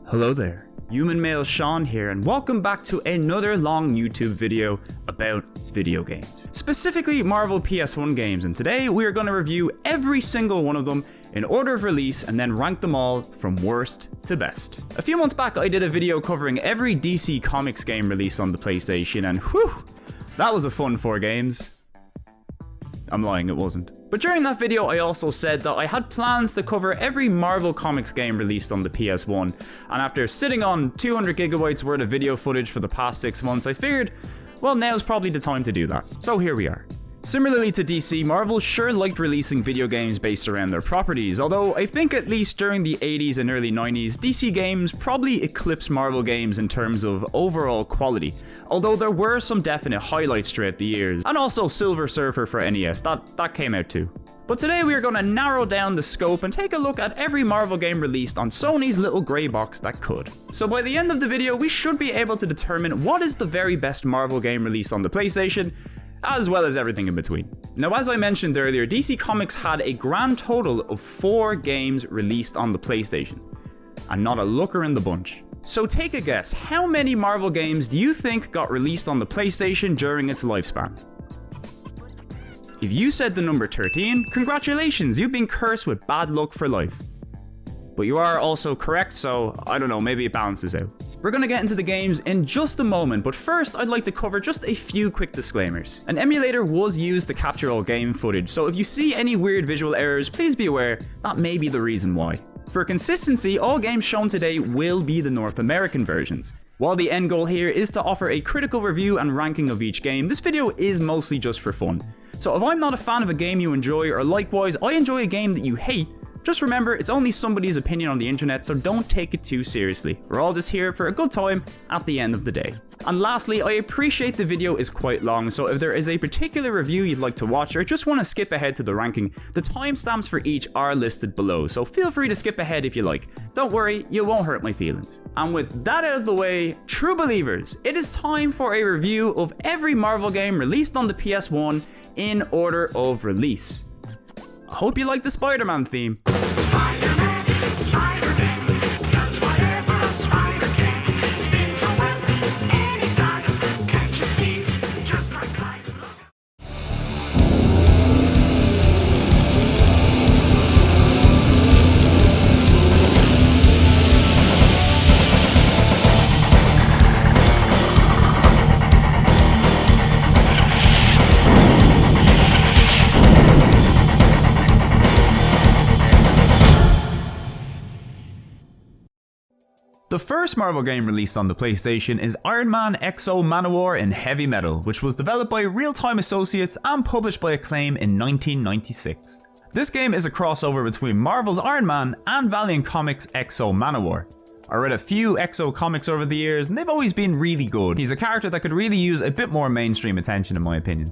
Hello there, Human Male Sean here, and welcome back to another long YouTube video about video games. Specifically Marvel PS1 games, and today we are going to review every single one of them in order of release and then rank them all from worst to best. A few months back I did a video covering every DC Comics game released on the PlayStation, and whew, that was a fun 4 games. I'm lying, it wasn't. But during that video I also said that I had plans to cover every Marvel Comics game released on the PS1, and after sitting on 200 gigabytes worth of video footage for the past 6 months, I figured, well, now's probably the time to do that. So here we are. Similarly to DC, Marvel sure liked releasing video games based around their properties, although I think at least during the 80s and early 90s, DC games probably eclipsed Marvel games in terms of overall quality, although there were some definite highlights throughout the years, and also Silver Surfer for NES, that came out too. But today we are going to narrow down the scope and take a look at every Marvel game released on Sony's little grey box that could. So by the end of the video, we should be able to determine what is the very best Marvel game released on the PlayStation, as well as everything in between. Now, as I mentioned earlier, DC Comics had a grand total of 4 games released on the PlayStation, and not a looker in the bunch. So take a guess, how many Marvel games do you think got released on the PlayStation during its lifespan? If you said the number 13, congratulations, you've been cursed with bad luck for life. But you are also correct, so I don't know, maybe it balances out. We're gonna get into the games in just a moment, but first I'd like to cover just a few quick disclaimers. An emulator was used to capture all game footage, so if you see any weird visual errors, please be aware that may be the reason why. For consistency, all games shown today will be the North American versions. While the end goal here is to offer a critical review and ranking of each game, this video is mostly just for fun. So if I'm not a fan of a game you enjoy, or likewise I enjoy a game that you hate, just remember, it's only somebody's opinion on the internet, so don't take it too seriously. We're all just here for a good time at the end of the day. And lastly, I appreciate the video is quite long, so if there is a particular review you'd like to watch or just want to skip ahead to the ranking, the timestamps for each are listed below, so feel free to skip ahead if you like. Don't worry, you won't hurt my feelings. And with that out of the way, true believers, it is time for a review of every Marvel game released on the PS1 in order of release. I hope you like the Spider-Man theme. The first Marvel game released on the PlayStation is Iron Man Exo Manowar in Heavy Metal, which was developed by Real Time Associates and published by Acclaim in 1996. This game is a crossover between Marvel's Iron Man and Valiant Comics' Exo Manowar. I read a few Exo comics over the years and they've always been really good. He's a character that could really use a bit more mainstream attention in my opinion.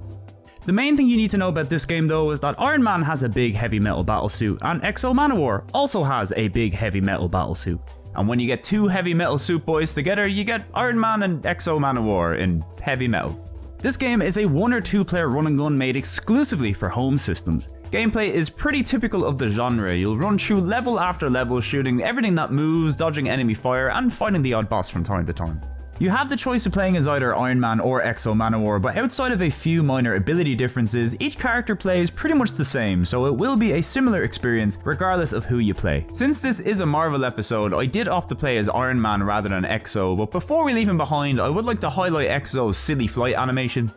The main thing you need to know about this game though is that Iron Man has a big heavy metal battlesuit, and Exo Manowar also has a big heavy metal battlesuit. And when you get 2 heavy metal suit boys together, you get Iron Man and Exo Manowar in heavy metal. This game is a 1 or 2 player run and gun made exclusively for home systems. Gameplay is pretty typical of the genre. You'll run through level after level, shooting everything that moves, dodging enemy fire, and fighting the odd boss from time to time. You have the choice of playing as either Iron Man or Exo Manowar, but outside of a few minor ability differences, each character plays pretty much the same, so it will be a similar experience regardless of who you play. Since this is a Marvel episode, I did opt to play as Iron Man rather than Exo, but before we leave him behind, I would like to highlight Exo's silly flight animation.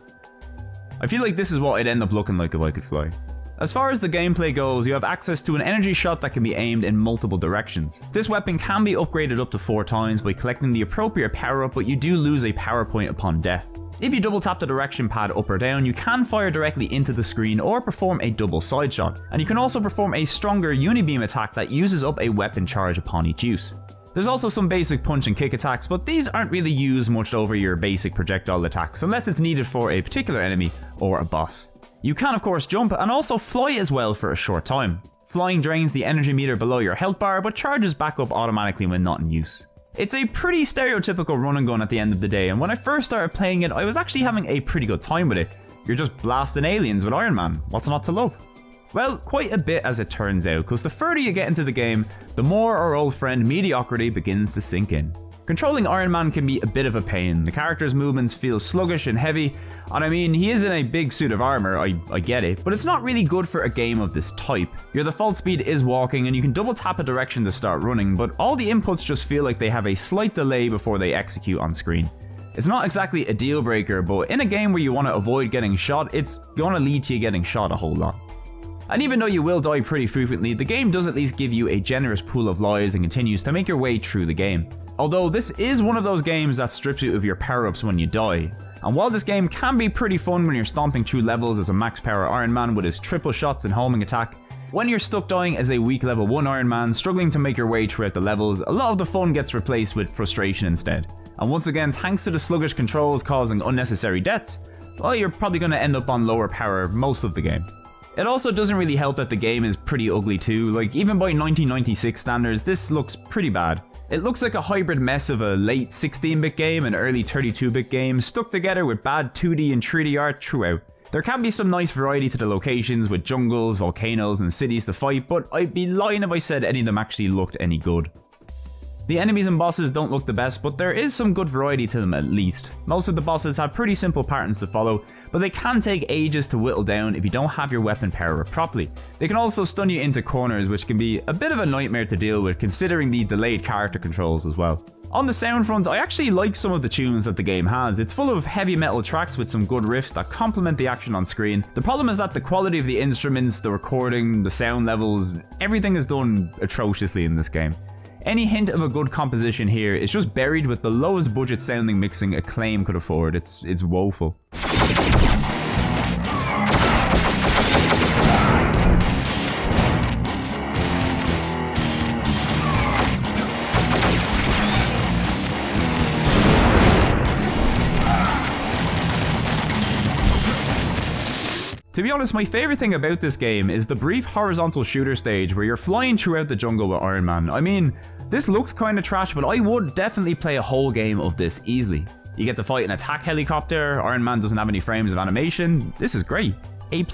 I feel like this is what I'd end up looking like if I could fly. As far as the gameplay goes, you have access to an energy shot that can be aimed in multiple directions. This weapon can be upgraded up to 4 times by collecting the appropriate power up, but you do lose a power point upon death. If you double tap the direction pad up or down, you can fire directly into the screen or perform a double side shot, and you can also perform a stronger unibeam attack that uses up a weapon charge upon each use. There's also some basic punch and kick attacks, but these aren't really used much over your basic projectile attacks unless it's needed for a particular enemy or a boss. You can of course jump and also fly as well for a short time. Flying drains the energy meter below your health bar but charges back up automatically when not in use. It's a pretty stereotypical run and gun at the end of the day, and when I first started playing it I was actually having a pretty good time with it. You're just blasting aliens with Iron Man, what's not to love? Well, quite a bit as it turns out, because the further you get into the game, the more our old friend mediocrity begins to sink in. Controlling Iron Man can be a bit of a pain. The character's movements feel sluggish and heavy, and I mean, he is in a big suit of armor, I get it, but it's not really good for a game of this type. Your default speed is walking, and you can double tap a direction to start running, but all the inputs just feel like they have a slight delay before they execute on screen. It's not exactly a deal breaker, but in a game where you want to avoid getting shot, it's gonna lead to you getting shot a whole lot. And even though you will die pretty frequently, the game does at least give you a generous pool of lives and continues to make your way through the game. Although this is one of those games that strips you of your power-ups when you die. And while this game can be pretty fun when you're stomping through levels as a max power Iron Man with his triple shots and homing attack, when you're stuck dying as a weak level 1 Iron Man struggling to make your way throughout the levels, a lot of the fun gets replaced with frustration instead. And once again, thanks to the sluggish controls causing unnecessary deaths, well, you're probably going to end up on lower power most of the game. It also doesn't really help that the game is pretty ugly too, like even by 1996 standards, this looks pretty bad. It looks like a hybrid mess of a late 16-bit game and early 32-bit game stuck together with bad 2D and 3D art throughout. There can be some nice variety to the locations with jungles, volcanoes and cities to fight, but I'd be lying if I said any of them actually looked any good. The enemies and bosses don't look the best, but there is some good variety to them at least. Most of the bosses have pretty simple patterns to follow, but they can take ages to whittle down if you don't have your weapon power up properly. They can also stun you into corners, which can be a bit of a nightmare to deal with considering the delayed character controls as well. On the sound front, I actually like some of the tunes that the game has. It's full of heavy metal tracks with some good riffs that complement the action on screen. The problem is that the quality of the instruments, the recording, the sound levels, everything is done atrociously in this game. Any hint of a good composition here is just buried with the lowest budget sounding mixing Acclaim could afford. It's woeful. To be honest, my favourite thing about this game is the brief horizontal shooter stage where you're flying throughout the jungle with Iron Man. I memean, this looks kinda trash, but I would definitely play a whole game of this easily. You get to fight an attack helicopter, Iron Man doesn't have any frames of animation. This is great. A+.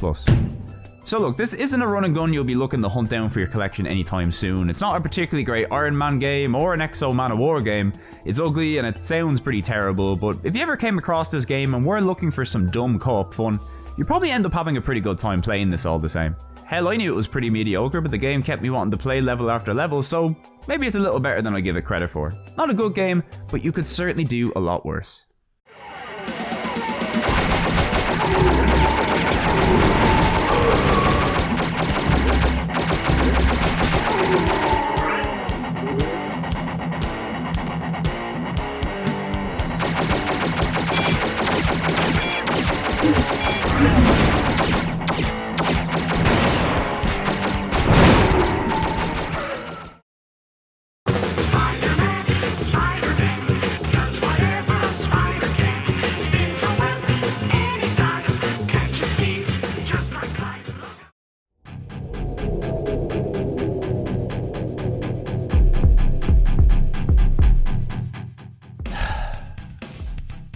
So look, this isn't a run and gun you'll be looking to hunt down for your collection anytime soon. It's not a particularly great Iron Man game or an Exo Manowar game. It's ugly and it sounds pretty terrible, but if you ever came across this game and were looking for some dumb co-op fun, you probably end up having a pretty good time playing this all the same. Hell, I knew it was pretty mediocre, but the game kept me wanting to play level after level, so maybe it's a little better than I give it credit for. Not a good game, but you could certainly do a lot worse.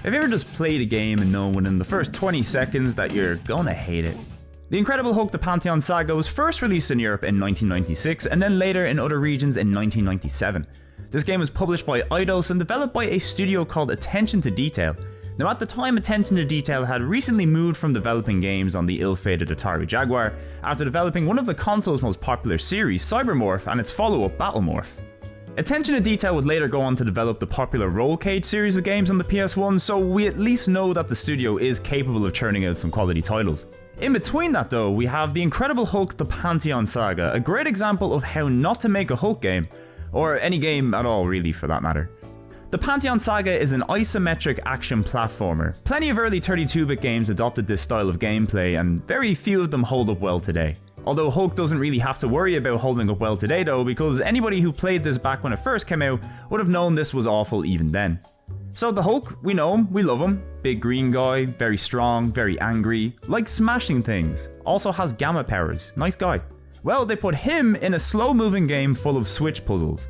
Have you ever just played a game and known within the first 20 seconds that you're gonna hate it? The Incredible Hulk: The Pantheon Saga was first released in Europe in 1996 and then later in other regions in 1997. This game was published by Eidos and developed by a studio called Attention to Detail. Now at the time, Attention to Detail had recently moved from developing games on the ill-fated Atari Jaguar after developing one of the console's most popular series, Cybermorph, and its follow-up, Battlemorph. Attention to Detail would later go on to develop the popular Rollcade series of games on the PS1, so we at least know that the studio is capable of churning out some quality titles. In between that though, we have The Incredible Hulk: The Pantheon Saga, a great example of how not to make a Hulk game, or any game at all really for that matter. The Pantheon Saga is an isometric action platformer. Plenty of early 32-bit games adopted this style of gameplay, and very few of them hold up well today. Although Hulk doesn't really have to worry about holding up well today though, because anybody who played this back when it first came out would have known this was awful even then. So the Hulk, we know him, we love him. Big green guy, very strong, very angry, likes smashing things, also has gamma powers, nice guy. Well, they put him in a slow-moving game full of switch puzzles,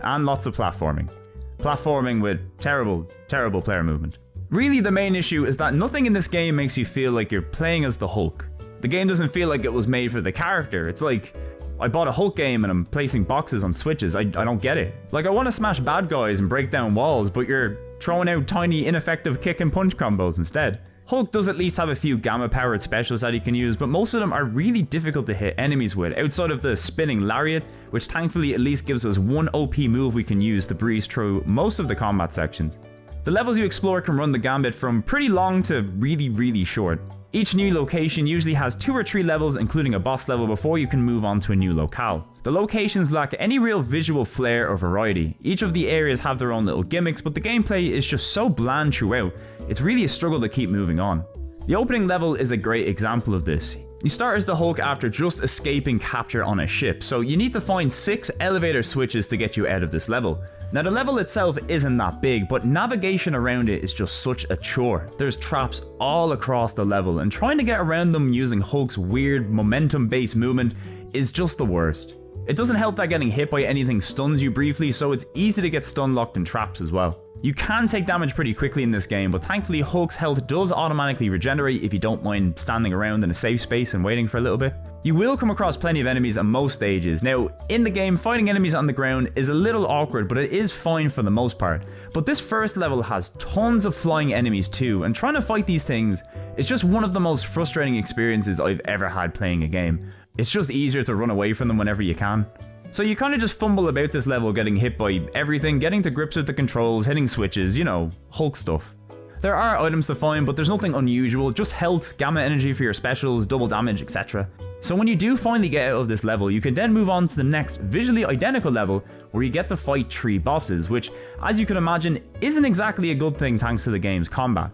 and lots of platforming. Platforming with terrible, terrible player movement. Really, the main issue is that nothing in this game makes you feel like you're playing as the Hulk. The game doesn't feel like it was made for the character. It's like, I bought a Hulk game and I'm placing boxes on switches. I don't get it. Like, I want to smash bad guys and break down walls, but you're throwing out tiny, ineffective kick and punch combos instead. Hulk does at least have a few gamma-powered specials that he can use, but most of them are really difficult to hit enemies with, outside of the spinning lariat, which thankfully at least gives us one OP move we can use to breeze through most of the combat sections. The levels you explore can run the gambit from pretty long to really short. Each new location usually has 2 or 3 levels, including a boss level, before you can move on to a new locale. The locations lack any real visual flair or variety. Each of the areas have their own little gimmicks, but the gameplay is just so bland throughout, it's really a struggle to keep moving on. The opening level is a great example of this. You start as the Hulk after just escaping capture on a ship, so you need to find 6 elevator switches to get you out of this level. Now the level itself isn't that big, but navigation around it is just such a chore. There's traps all across the level, and trying to get around them using Hulk's weird momentum-based movement is just the worst. It doesn't help that getting hit by anything stuns you briefly, so it's easy to get stun locked in traps as well. You can take damage pretty quickly in this game, but thankfully Hulk's health does automatically regenerate if you don't mind standing around in a safe space and waiting for a little bit. You will come across plenty of enemies on most stages. Now, in the game, fighting enemies on the ground is a little awkward, but it is fine for the most part. But this first level has tons of flying enemies too, and trying to fight these things is just one of the most frustrating experiences I've ever had playing a game. It's just easier to run away from them whenever you can. So you kind of just fumble about this level, getting hit by everything, getting to grips with the controls, hitting switches, you know, Hulk stuff. There are items to find, but there's nothing unusual, just health, gamma energy for your specials, double damage, etc. So when you do finally get out of this level, you can then move on to the next visually identical level, where you get to fight 3 bosses, which, as you can imagine, isn't exactly a good thing thanks to the game's combat.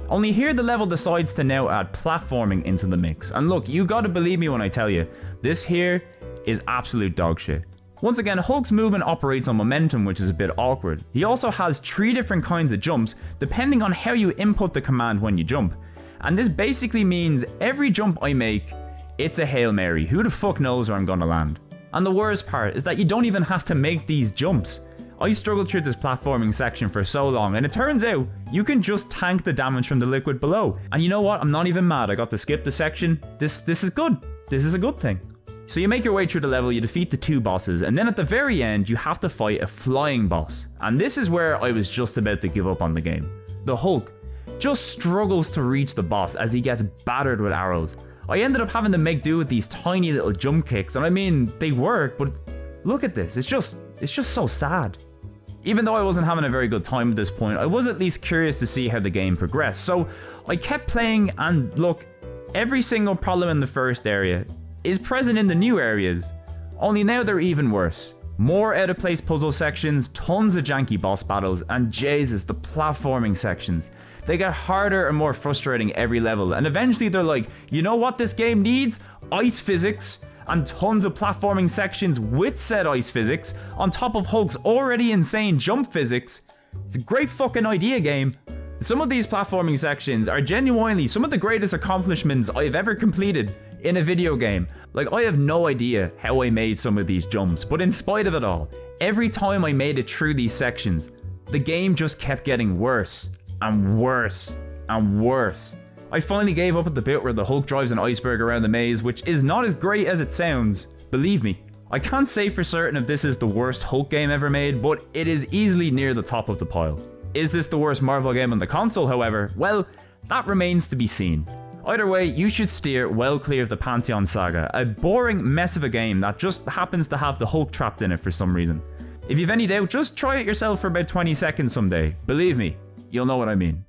Only here the level decides to now add platforming into the mix, and look, you gotta believe me when I tell you, this here is absolute dog shit. Once again, Hulk's movement operates on momentum, which is a bit awkward. He also has 3 different kinds of jumps, depending on how you input the command when you jump. And this basically means every jump I make, it's a Hail Mary. Who the fuck knows where I'm gonna land? And the worst part is that you don't even have to make these jumps. I struggled through this platforming section for so long, and it turns out you can just tank the damage from the liquid below. And you know what? I'm not even mad I got to skip the section. This is good. This is a good thing. So you make your way through the level, you defeat the 2 bosses, and then at the very end you have to fight a flying boss. And this is where I was just about to give up on the game. The Hulk just struggles to reach the boss as he gets battered with arrows. I ended up having to make do with these tiny little jump kicks, and I mean, they work, but look at this, it's just so sad. Even though I wasn't having a very good time at this point, I was at least curious to see how the game progressed. So I kept playing, and look, every single problem in the first area is present in the new areas, only now they're even worse. More out of place puzzle sections, tons of janky boss battles, and Jesus, the platforming sections. They get harder and more frustrating every level, and eventually they're like, you know what this game needs? Ice physics, and tons of platforming sections with said ice physics, on top of Hulk's already insane jump physics. It's a great fucking idea, game. Some of these platforming sections are genuinely some of the greatest accomplishments I've ever completed in a video game. Like, I have no idea how I made some of these jumps, but in spite of it all, every time I made it through these sections, the game just kept getting worse and worse and worse. I finally gave up at the bit where the Hulk drives an iceberg around the maze, which is not as great as it sounds, believe me. I can't say for certain if this is the worst Hulk game ever made, but it is easily near the top of the pile. Is this the worst Marvel game on the console, however? Well, that remains to be seen. Either way, you should steer well clear of the Pantheon Saga, a boring mess of a game that just happens to have the Hulk trapped in it for some reason. If you've any doubt, just try it yourself for about 20 seconds someday. Believe me, you'll know what I mean.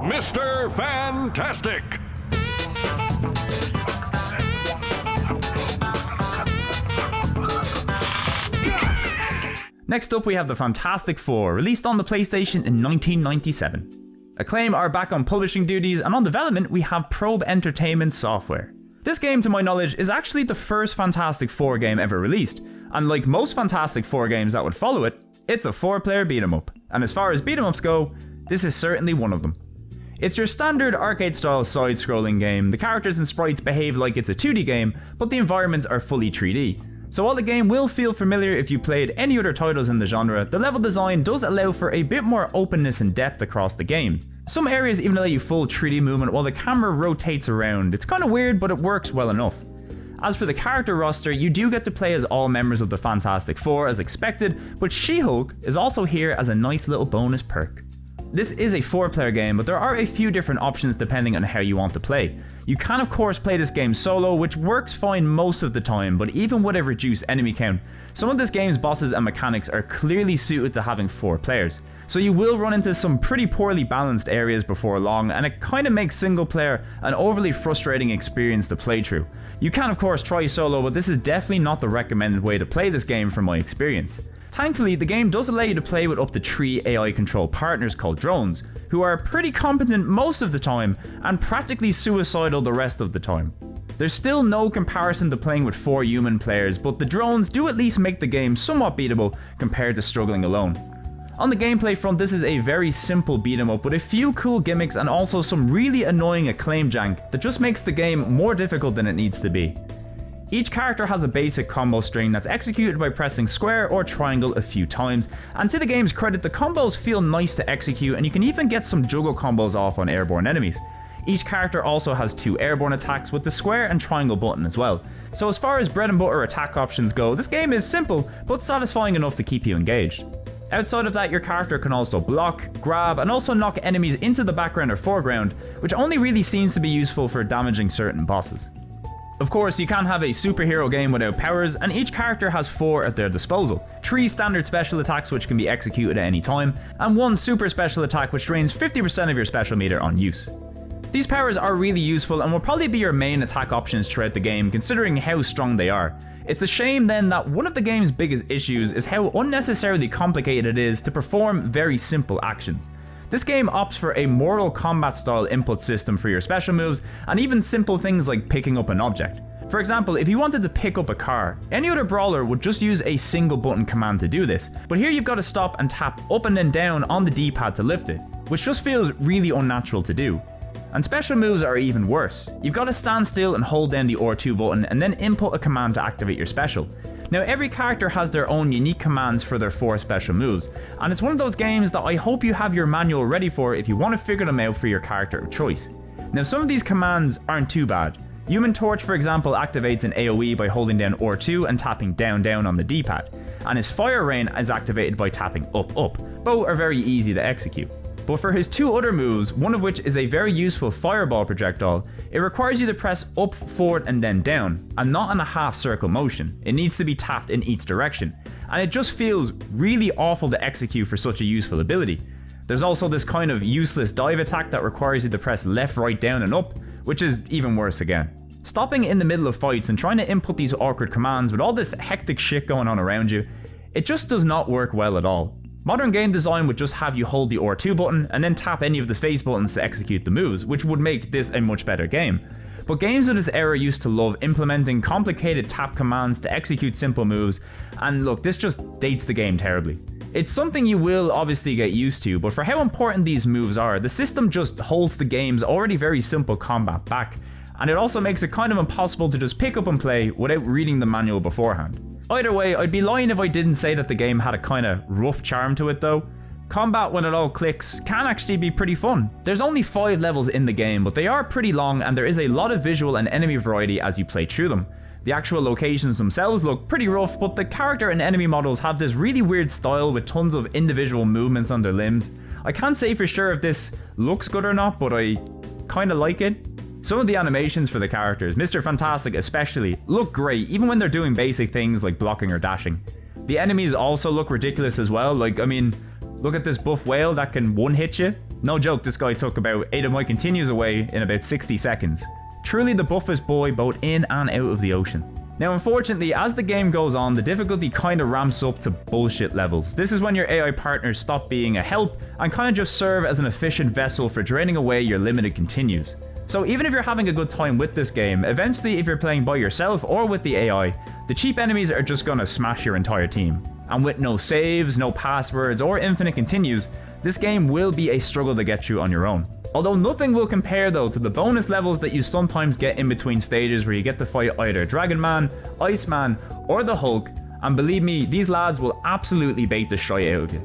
Mr. Fantastic! Next up we have the Fantastic Four, released on the PlayStation in 1997. Acclaim are back on publishing duties, and on development we have Probe Entertainment Software. This game, to my knowledge, is actually the first Fantastic Four game ever released, and like most Fantastic Four games that would follow it, it's a 4-player beat-em-up, and as far as beat-em-ups go, this is certainly one of them. It's your standard arcade-style side-scrolling game. The characters and sprites behave like it's a 2D game, but the environments are fully 3D. So while the game will feel familiar if you played any other titles in the genre, the level design does allow for a bit more openness and depth across the game. Some areas even allow you full 3D movement while the camera rotates around. It's kinda weird, but it works well enough. As for the character roster, you do get to play as all members of the Fantastic Four as expected, but She-Hulk is also here as a nice little bonus perk. This is a 4-player game, but there are a few different options depending on how you want to play. You can of course play this game solo, which works fine most of the time, but even with a reduced enemy count, some of this game's bosses and mechanics are clearly suited to having 4 players. So you will run into some pretty poorly balanced areas before long, and it kinda makes single player an overly frustrating experience to play through. You can of course try solo, but this is definitely not the recommended way to play this game from my experience. Thankfully, the game does allow you to play with up to 3 AI-controlled partners called drones, who are pretty competent most of the time and practically suicidal the rest of the time. There's still no comparison to playing with 4 human players, but the drones do at least make the game somewhat beatable compared to struggling alone. On the gameplay front, this is a very simple beat 'em up with a few cool gimmicks and also some really annoying Acclaim jank that just makes the game more difficult than it needs to be. Each character has a basic combo string that's executed by pressing square or triangle a few times, and to the game's credit, the combos feel nice to execute and you can even get some juggle combos off on airborne enemies. Each character also has 2 airborne attacks with the square and triangle button as well. So as far as bread and butter attack options go, this game is simple but satisfying enough to keep you engaged. Outside of that, your character can also block, grab, and also knock enemies into the background or foreground, which only really seems to be useful for damaging certain bosses. Of course, you can't have a superhero game without powers, and each character has 4 at their disposal. 3 standard special attacks which can be executed at any time, and 1 super special attack which drains 50% of your special meter on use. These powers are really useful and will probably be your main attack options throughout the game, considering how strong they are. It's a shame then that one of the game's biggest issues is how unnecessarily complicated it is to perform very simple actions. This game opts for a Mortal Kombat style input system for your special moves, and even simple things like picking up an object. For example, if you wanted to pick up a car, any other brawler would just use a single button command to do this, but here you've got to stop and tap up and then down on the D-pad to lift it, which just feels really unnatural to do. And special moves are even worse. You've got to stand still and hold down the R2 button and then input a command to activate your special. Now every character has their own unique commands for their 4 special moves, and it's one of those games that I hope you have your manual ready for if you want to figure them out for your character of choice. Now some of these commands aren't too bad. Human Torch, for example, activates an AoE by holding down R2 and tapping down down on the D-pad, and his Fire Rain is activated by tapping up up. Both are very easy to execute. But for his 2 other moves, one of which is a very useful fireball projectile, it requires you to press up, forward and then down, and not in a half circle motion. It needs to be tapped in each direction, and it just feels really awful to execute for such a useful ability. There's also this kind of useless dive attack that requires you to press left, right, down and up, which is even worse again. Stopping in the middle of fights and trying to input these awkward commands with all this hectic shit going on around you, it just does not work well at all. Modern game design would just have you hold the R2 button and then tap any of the face buttons to execute the moves, which would make this a much better game. But games of this era used to love implementing complicated tap commands to execute simple moves, and look, this just dates the game terribly. It's something you will obviously get used to, but for how important these moves are, the system just holds the game's already very simple combat back, and it also makes it kind of impossible to just pick up and play without reading the manual beforehand. Either way, I'd be lying if I didn't say that the game had a kinda rough charm to it though. Combat, when it all clicks, can actually be pretty fun. There's only 5 levels in the game, but they are pretty long and there is a lot of visual and enemy variety as you play through them. The actual locations themselves look pretty rough, but the character and enemy models have this really weird style with tons of individual movements on their limbs. I can't say for sure if this looks good or not, but I kinda like it. Some of the animations for the characters, Mr. Fantastic especially, look great even when they're doing basic things like blocking or dashing. The enemies also look ridiculous as well, like I mean, look at this buff whale that can one-hit you. No joke, this guy took about 8 of my continues away in about 60 seconds. Truly the buffest boy both in and out of the ocean. Now unfortunately, as the game goes on, the difficulty kinda ramps up to bullshit levels. This is when your AI partners stop being a help and kinda just serve as an efficient vessel for draining away your limited continues. So even if you're having a good time with this game, eventually if you're playing by yourself or with the AI, the cheap enemies are just gonna smash your entire team. And with no saves, no passwords, or infinite continues, this game will be a struggle to get through on your own. Although nothing will compare though to the bonus levels that you sometimes get in between stages where you get to fight either Dragon Man, Iceman, or the Hulk, and believe me, these lads will absolutely bait the shit out of you.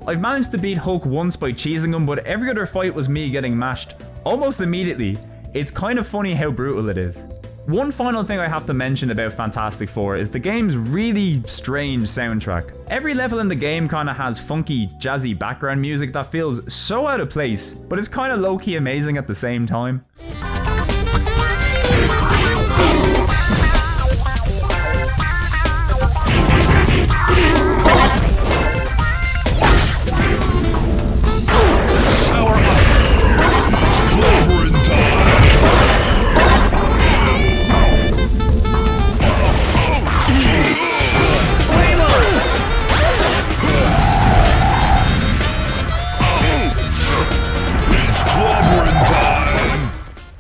I've managed to beat Hulk once by cheesing him, but every other fight was me getting mashed almost immediately. It's kind of funny how brutal it is. One final thing I have to mention about Fantastic Four is the game's really strange soundtrack. Every level in the game kinda has funky, jazzy background music that feels so out of place, but it's kinda low-key amazing at the same time.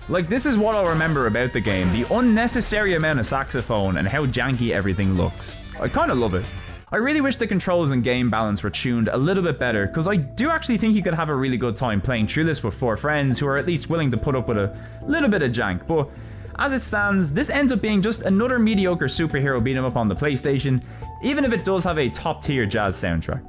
Like, this is what I'll remember about the game, the unnecessary amount of saxophone and how janky everything looks. I kinda love it. I really wish the controls and game balance were tuned a little bit better, because I do actually think you could have a really good time playing through this with 4 friends who are at least willing to put up with a little bit of jank, but as it stands, this ends up being just another mediocre superhero beat 'em up on the PlayStation, even if it does have a top tier jazz soundtrack.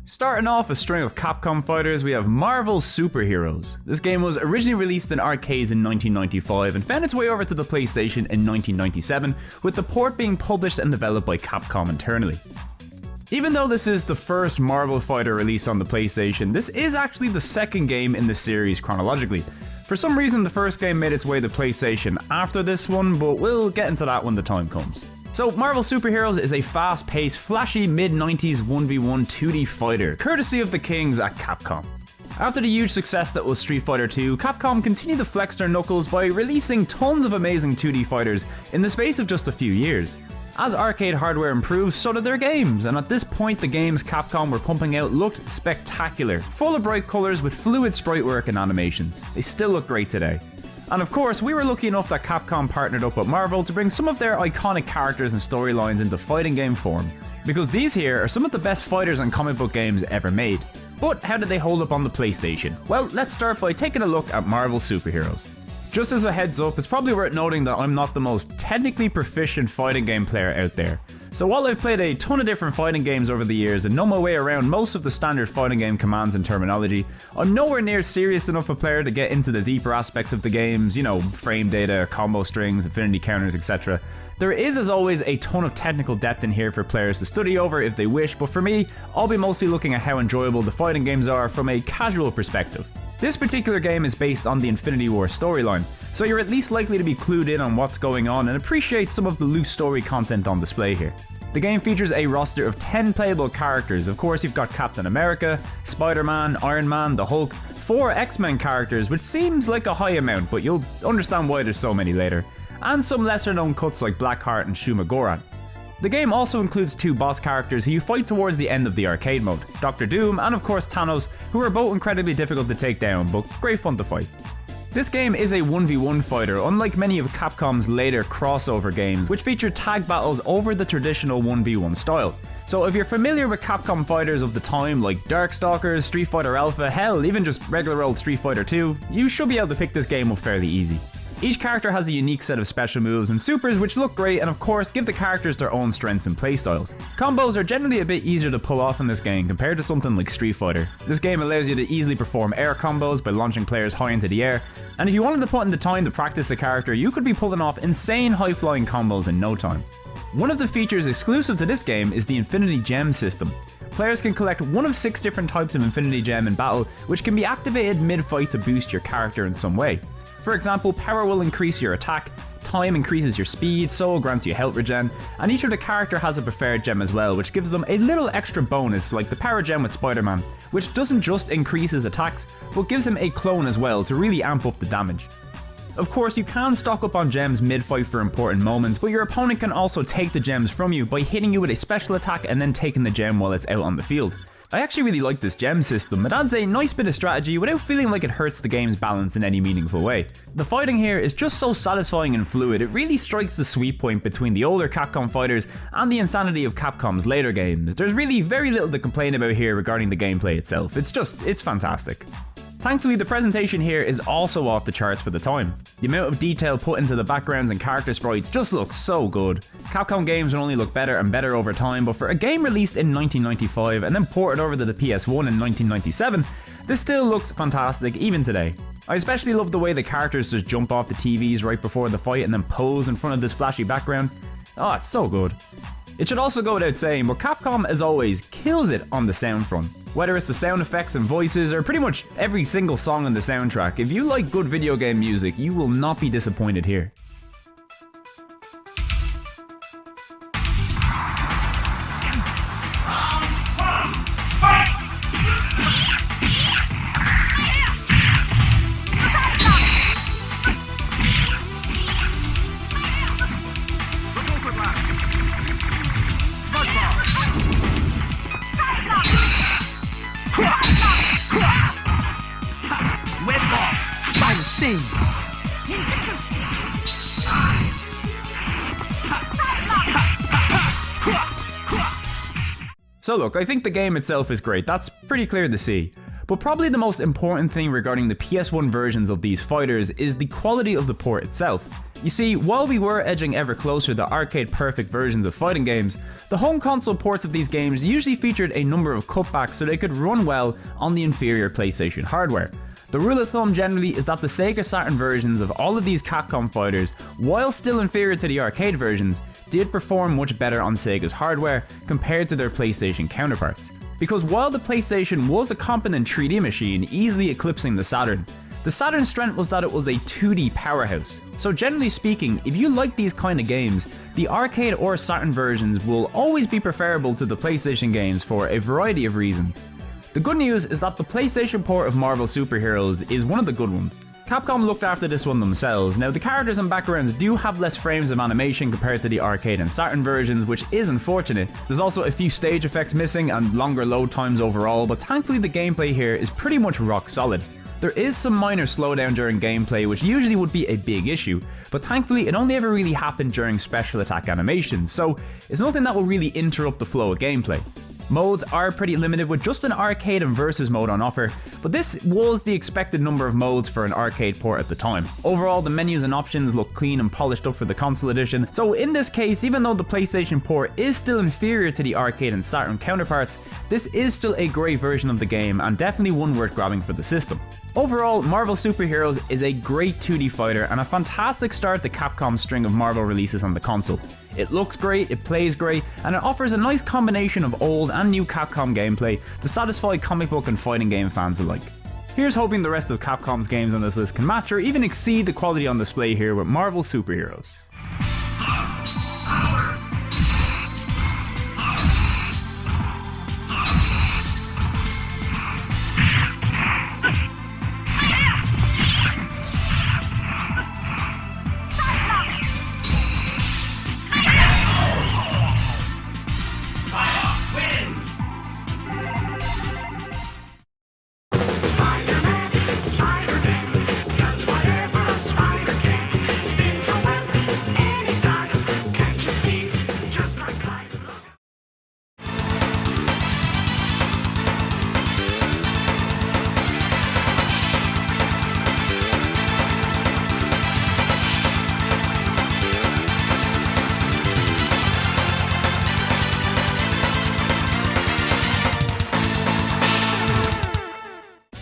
Starting off a string of Capcom fighters, we have Marvel Superheroes. This game was originally released in arcades in 1995 and found its way over to the PlayStation in 1997, with the port being published and developed by Capcom internally. Even though this is the first Marvel fighter released on the PlayStation, this is actually the second game in the series chronologically. For some reason, the first game made its way to PlayStation after this one, but we'll get into that when the time comes. So Marvel Superheroes is a fast-paced, flashy mid-90s 1v1 2D fighter, courtesy of the kings at Capcom. After the huge success that was Street Fighter 2, Capcom continued to flex their knuckles by releasing tons of amazing 2D fighters in the space of just a few years. As arcade hardware improved, so did their games, and at this point the games Capcom were pumping out looked spectacular, full of bright colours with fluid sprite work and animations. They still look great today. And of course, we were lucky enough that Capcom partnered up with Marvel to bring some of their iconic characters and storylines into fighting game form, because these here are some of the best fighters and comic book games ever made. But how did they hold up on the PlayStation? Well, let's start by taking a look at Marvel Superheroes. Just as a heads up, it's probably worth noting that I'm not the most technically proficient fighting game player out there. So while I've played a ton of different fighting games over the years and know my way around most of the standard fighting game commands and terminology, I'm nowhere near serious enough a player to get into the deeper aspects of the games, you know, frame data, combo strings, infinity counters, etc. There is, as always, a ton of technical depth in here for players to study over if they wish, but for me, I'll be mostly looking at how enjoyable the fighting games are from a casual perspective. This particular game is based on the Infinity War storyline, so you're at least likely to be clued in on what's going on and appreciate some of the loose story content on display here. The game features a roster of 10 playable characters. Of course, you've got Captain America, Spider-Man, Iron Man, the Hulk, 4 X-Men characters, which seems like a high amount, but you'll understand why there's so many later, and some lesser known cuts like Blackheart and Shuma Goran. The game also includes 2 boss characters who you fight towards the end of the arcade mode, Dr. Doom and of course Thanos, who are both incredibly difficult to take down, but great fun to fight. This game is a 1v1 fighter, unlike many of Capcom's later crossover games, which feature tag battles over the traditional 1v1 style. So if you're familiar with Capcom fighters of the time like Darkstalkers, Street Fighter Alpha, hell, even just regular old Street Fighter 2, you should be able to pick this game up fairly easy. Each character has a unique set of special moves and supers which look great and of course give the characters their own strengths and playstyles. Combos are generally a bit easier to pull off in this game compared to something like Street Fighter. This game allows you to easily perform air combos by launching players high into the air, and if you wanted to put in the time to practice a character, you could be pulling off insane high flying combos in no time. One of the features exclusive to this game is the Infinity Gem system. Players can collect one of 6 different types of Infinity Gem in battle, which can be activated mid-fight to boost your character in some way. For example, power will increase your attack, time increases your speed, soul grants you health regen, and each of the character has a preferred gem as well, which gives them a little extra bonus like the power gem with Spider-Man, which doesn't just increase his attacks, but gives him a clone as well to really amp up the damage. Of course, you can stock up on gems mid-fight for important moments, but your opponent can also take the gems from you by hitting you with a special attack and then taking the gem while it's out on the field. I actually really like this gem system. It adds a nice bit of strategy without feeling like it hurts the game's balance in any meaningful way. The fighting here is just so satisfying and fluid, it really strikes the sweet point between the older Capcom fighters and the insanity of Capcom's later games. There's really very little to complain about here regarding the gameplay itself. It's fantastic. Thankfully, the presentation here is also off the charts for the time. The amount of detail put into the backgrounds and character sprites just looks so good. Capcom games will only look better and better over time, but for a game released in 1995 and then ported over to the PS1 in 1997, this still looks fantastic even today. I especially love the way the characters just jump off the TVs right before the fight and then pose in front of this flashy background. Oh, it's so good. It should also go without saying, but Capcom, as always, kills it on the sound front. Whether it's the sound effects and voices, or pretty much every single song on the soundtrack, if you like good video game music, you will not be disappointed here. So look, I think the game itself is great, that's pretty clear to see. But probably the most important thing regarding the PS1 versions of these fighters is the quality of the port itself. You see, while we were edging ever closer to arcade-perfect versions of fighting games, the home console ports of these games usually featured a number of cutbacks so they could run well on the inferior PlayStation hardware. The rule of thumb generally is that the Sega Saturn versions of all of these Capcom fighters, while still inferior to the arcade versions, did perform much better on Sega's hardware compared to their PlayStation counterparts. Because while the PlayStation was a competent 3D machine, easily eclipsing the Saturn's strength was that it was a 2D powerhouse. So generally speaking, if you like these kind of games, the arcade or Saturn versions will always be preferable to the PlayStation games for a variety of reasons. The good news is that the PlayStation port of Marvel Super Heroes is one of the good ones. Capcom looked after this one themselves. Now the characters and backgrounds do have less frames of animation compared to the arcade and Saturn versions, which is unfortunate. There's also a few stage effects missing and longer load times overall, but thankfully the gameplay here is pretty much rock solid. There is some minor slowdown during gameplay, which usually would be a big issue, but thankfully it only ever really happened during special attack animations, so it's nothing that will really interrupt the flow of gameplay. Modes are pretty limited with just an arcade and versus mode on offer, but this was the expected number of modes for an arcade port at the time. Overall, the menus and options look clean and polished up for the console edition, so in this case, even though the PlayStation port is still inferior to the arcade and Saturn counterparts, this is still a great version of the game and definitely one worth grabbing for the system. Overall, Marvel Super Heroes is a great 2D fighter and a fantastic start to Capcom's string of Marvel releases on the console. It looks great, it plays great, and it offers a nice combination of old and new Capcom gameplay to satisfy comic book and fighting game fans alike. Here's hoping the rest of Capcom's games on this list can match or even exceed the quality on display here with Marvel Super Heroes.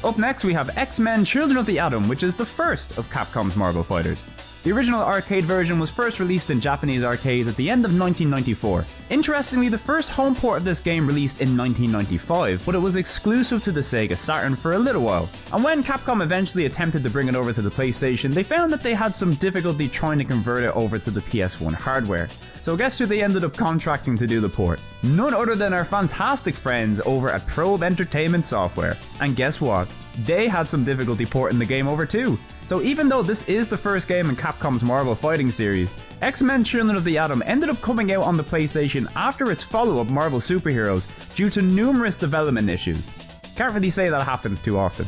Up next we have X-Men Children of the Atom, which is the first of Capcom's Marvel fighters. The original arcade version was first released in Japanese arcades at the end of 1994. Interestingly, the first home port of this game released in 1995, but it was exclusive to the Sega Saturn for a little while. And when Capcom eventually attempted to bring it over to the PlayStation, they found that they had some difficulty trying to convert it over to the PS1 hardware. So guess who they ended up contracting to do the port? None other than our fantastic friends over at Probe Entertainment Software. And guess what? They had some difficulty porting the game over too. So even though this is the first game in Capcom's Marvel fighting series, X-Men Children of the Atom ended up coming out on the PlayStation after its follow-up Marvel Superheroes due to numerous development issues. Can't really say that happens too often.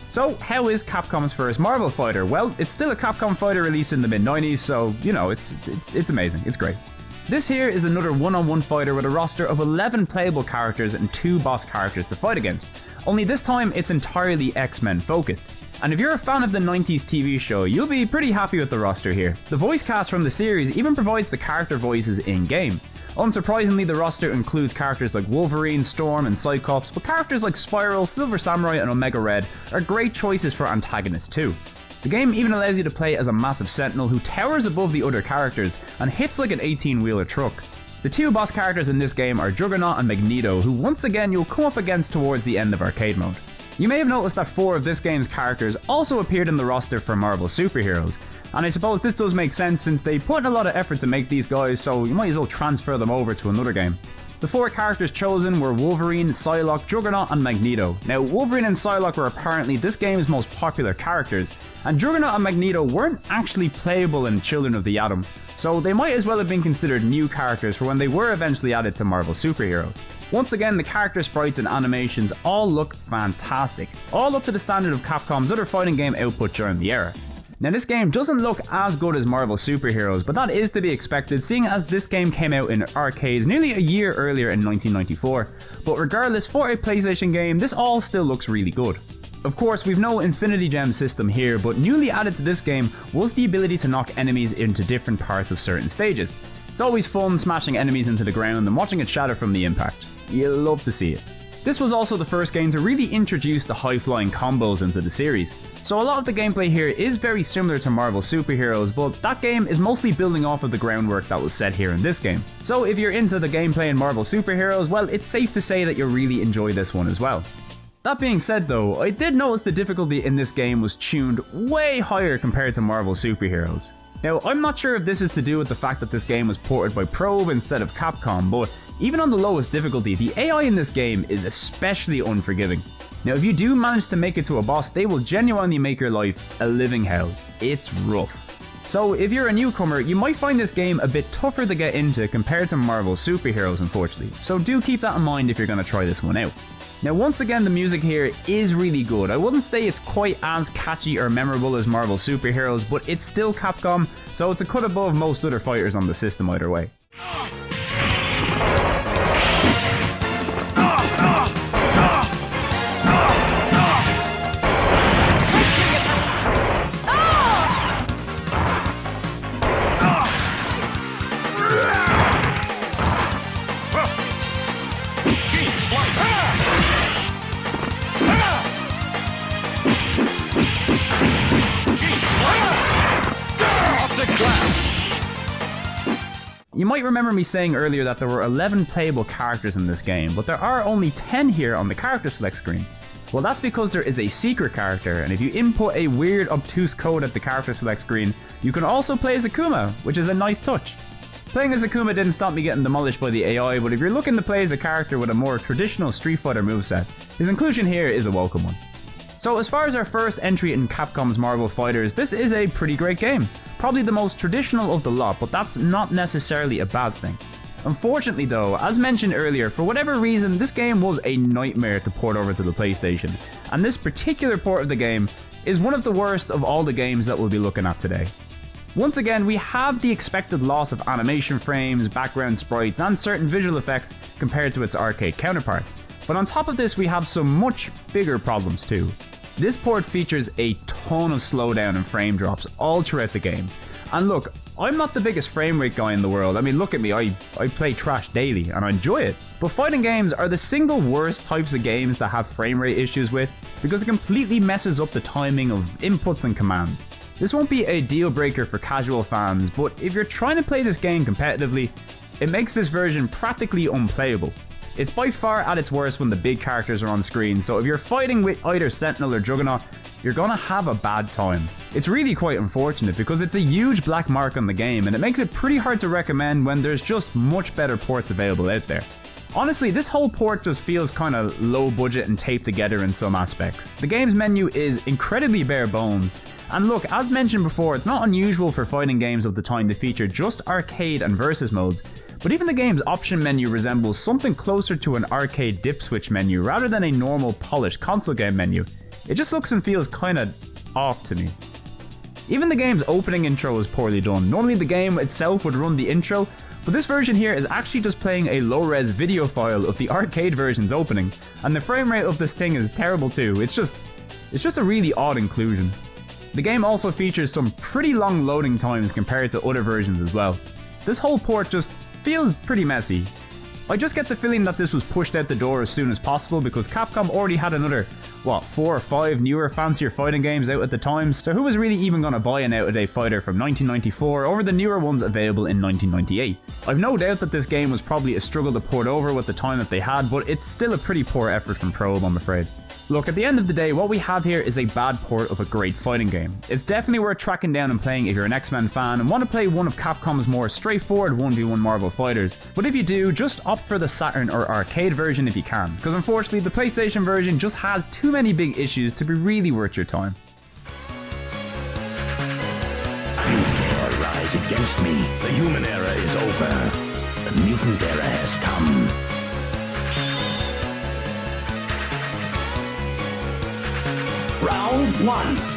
So how is Capcom's first Marvel fighter? Well, it's still a Capcom fighter released in the mid-90s, so you know, it's amazing, it's great. This here is another one-on-one fighter with a roster of 11 playable characters and 2 boss characters to fight against. Only this time it's entirely X-Men focused. And if you're a fan of the 90s TV show, you'll be pretty happy with the roster here. The voice cast from the series even provides the character voices in-game. Unsurprisingly, the roster includes characters like Wolverine, Storm, and Cyclops, but characters like Spiral, Silver Samurai, and Omega Red are great choices for antagonists too. The game even allows you to play as a massive sentinel who towers above the other characters and hits like an 18-wheeler truck. The 2 boss characters in this game are Juggernaut and Magneto, who once again you'll come up against towards the end of arcade mode. You may have noticed that 4 of this game's characters also appeared in the roster for Marvel Superheroes, and I suppose this does make sense since they put in a lot of effort to make these guys, so you might as well transfer them over to another game. The 4 characters chosen were Wolverine, Psylocke, Juggernaut, and Magneto. Now, Wolverine and Psylocke were apparently this game's most popular characters, and Juggernaut and Magneto weren't actually playable in Children of the Atom, so they might as well have been considered new characters for when they were eventually added to Marvel Superhero. Once again, the character sprites and animations all look fantastic, all up to the standard of Capcom's other fighting game output during the era. Now this game doesn't look as good as Marvel Superheroes, but that is to be expected seeing as this game came out in arcades nearly a year earlier in 1994, but regardless, for a PlayStation game, this all still looks really good. Of course, we've no Infinity Gem system here, but newly added to this game was the ability to knock enemies into different parts of certain stages. It's always fun smashing enemies into the ground and watching it shatter from the impact. You'll love to see it. This was also the first game to really introduce the high-flying combos into the series. So a lot of the gameplay here is very similar to Marvel Superheroes, but that game is mostly building off of the groundwork that was set here in this game. So if you're into the gameplay in Marvel Superheroes, well, it's safe to say that you'll really enjoy this one as well. That being said though, I did notice the difficulty in this game was tuned way higher compared to Marvel Superheroes. Now, I'm not sure if this is to do with the fact that this game was ported by Probe instead of Capcom, but even on the lowest difficulty, the AI in this game is especially unforgiving. Now, if you do manage to make it to a boss, they will genuinely make your life a living hell. It's rough. So if you're a newcomer, you might find this game a bit tougher to get into compared to Marvel Superheroes, unfortunately, so do keep that in mind if you're going to try this one out. Now once again, the music here is really good. I wouldn't say it's quite as catchy or memorable as Marvel Superheroes, but it's still Capcom, so it's a cut above most other fighters on the system either way. You might remember me saying earlier that there were 11 playable characters in this game, but there are only 10 here on the character select screen. Well, that's because there is a secret character, and if you input a weird obtuse code at the character select screen, you can also play as Akuma, which is a nice touch. Playing as Akuma didn't stop me getting demolished by the AI, but if you're looking to play as a character with a more traditional Street Fighter moveset, his inclusion here is a welcome one. So as far as our first entry in Capcom's Marvel Fighters, this is a pretty great game. Probably the most traditional of the lot, but that's not necessarily a bad thing. Unfortunately though, as mentioned earlier, for whatever reason, this game was a nightmare to port over to the PlayStation, and this particular port of the game is one of the worst of all the games that we'll be looking at today. Once again, we have the expected loss of animation frames, background sprites, and certain visual effects compared to its arcade counterpart. But on top of this, we have some much bigger problems too. This port features a ton of slowdown and frame drops all throughout the game. And look, I'm not the biggest frame rate guy in the world. I mean, look at me, I play Trash daily and I enjoy it. But fighting games are the single worst types of games to have frame rate issues with. because it completely messes up the timing of inputs and commands. This won't be a deal breaker for casual fans, but if you're trying to play this game competitively, it makes this version practically unplayable. It's by far at its worst when the big characters are on screen, so if you're fighting with either Sentinel or Juggernaut, you're gonna have a bad time. It's really quite unfortunate because it's a huge black mark on the game and it makes it pretty hard to recommend when there's just much better ports available out there. Honestly, this whole port just feels kinda low budget and taped together in some aspects. The game's menu is incredibly bare bones, and look, as mentioned before, it's not unusual for fighting games of the time to feature just arcade and versus modes, but even the game's option menu resembles something closer to an arcade dip switch menu rather than a normal polished console game menu. It just looks and feels kinda off to me. Even the game's opening intro is poorly done. Normally the game itself would run the intro, but this version here is actually just playing a low-res video file of the arcade version's opening, and the frame rate of this thing is terrible too. It's just a really odd inclusion. The game also features some pretty long loading times compared to other versions as well. This whole port just feels pretty messy. I just get the feeling that this was pushed out the door as soon as possible because Capcom already had another, 4 or 5 newer, fancier fighting games out at the time, so who was really even gonna buy an out-of-date fighter from 1994 over the newer ones available in 1998? I've no doubt that this game was probably a struggle to port over with the time that they had, but it's still a pretty poor effort from Probe, I'm afraid. Look, at the end of the day, what we have here is a bad port of a great fighting game. It's definitely worth tracking down and playing if you're an X-Men fan and want to play one of Capcom's more straightforward 1v1 Marvel fighters. But if you do, just opt for the Saturn or arcade version if you can, because unfortunately the PlayStation version just has too many big issues to be really worth your time. You dare rise against me. The human era is over. The mutant era has come. Round 1.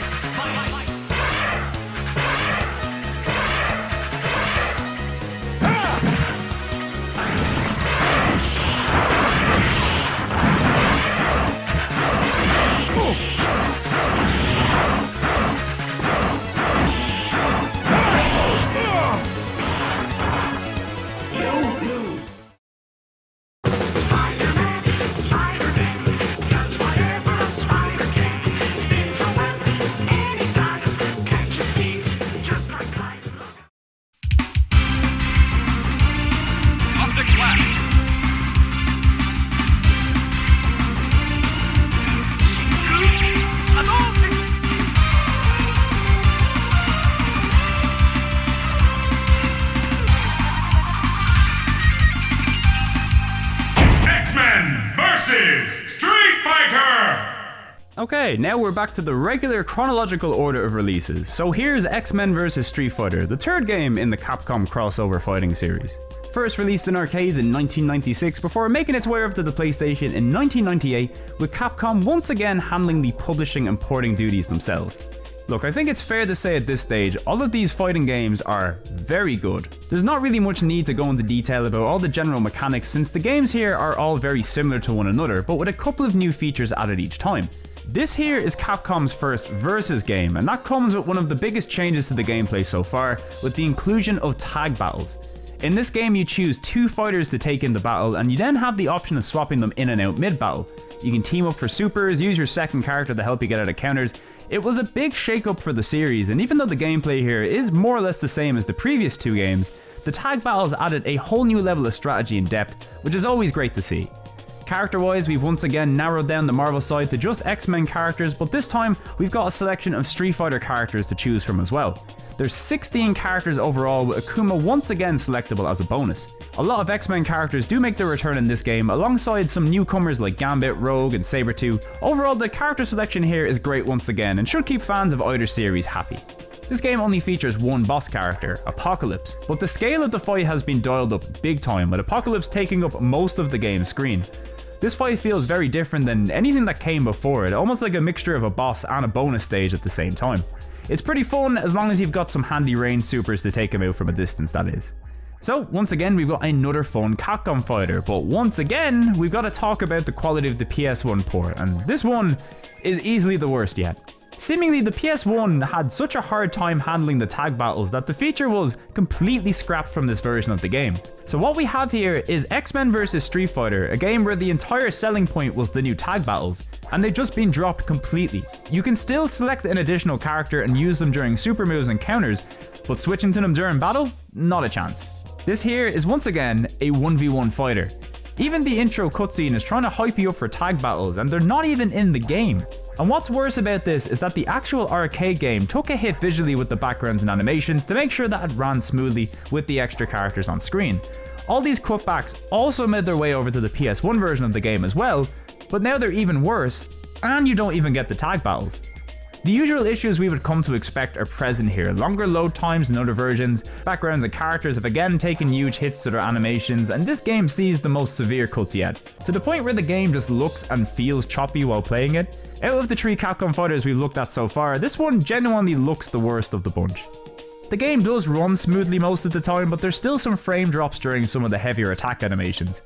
Okay, now we're back to the regular chronological order of releases. So here's X-Men vs Street Fighter, the third game in the Capcom crossover fighting series. First released in arcades in 1996 before making its way over to the PlayStation in 1998, with Capcom once again handling the publishing and porting duties themselves. Look, I think it's fair to say at this stage, all of these fighting games are very good. There's not really much need to go into detail about all the general mechanics since the games here are all very similar to one another, but with a couple of new features added each time. This here is Capcom's first Versus game, and that comes with one of the biggest changes to the gameplay so far, with the inclusion of tag battles. In this game you choose 2 fighters to take into battle, and you then have the option of swapping them in and out mid-battle. You can team up for supers, use your second character to help you get out of counters. It was a big shake-up for the series, and even though the gameplay here is more or less the same as the previous 2 games, the tag battles added a whole new level of strategy and depth, which is always great to see. Character-wise, we've once again narrowed down the Marvel side to just X-Men characters, but this time we've got a selection of Street Fighter characters to choose from as well. There's 16 characters overall, with Akuma once again selectable as a bonus. A lot of X-Men characters do make their return in this game, alongside some newcomers like Gambit, Rogue, and Sabretooth. Overall, the character selection here is great once again, and should keep fans of either series happy. This game only features one boss character, Apocalypse, but the scale of the fight has been dialed up big time, with Apocalypse taking up most of the game's screen. This fight feels very different than anything that came before it, almost like a mixture of a boss and a bonus stage at the same time. It's pretty fun as long as you've got some handy range supers to take him out from a distance, that is. So once again we've got another fun Capcom fighter, but once again we've got to talk about the quality of the PS1 port, and this one is easily the worst yet. Seemingly, the PS1 had such a hard time handling the tag battles that the feature was completely scrapped from this version of the game. So what we have here is X-Men vs Street Fighter, a game where the entire selling point was the new tag battles, and they've just been dropped completely. You can still select an additional character and use them during super moves and counters, but switching to them during battle? Not a chance. This here is once again a 1v1 fighter. Even the intro cutscene is trying to hype you up for tag battles, and they're not even in the game. And what's worse about this is that the actual arcade game took a hit visually with the backgrounds and animations to make sure that it ran smoothly with the extra characters on screen. All these cutbacks also made their way over to the PS1 version of the game as well, but now they're even worse, and you don't even get the tag battles. The usual issues we would come to expect are present here. Longer load times than other versions, backgrounds and characters have again taken huge hits to their animations, and this game sees the most severe cuts yet, to the point where the game just looks and feels choppy while playing it. Out of the 3 Capcom fighters we've looked at so far, this one genuinely looks the worst of the bunch. The game does run smoothly most of the time, but there's still some frame drops during some of the heavier attack animations.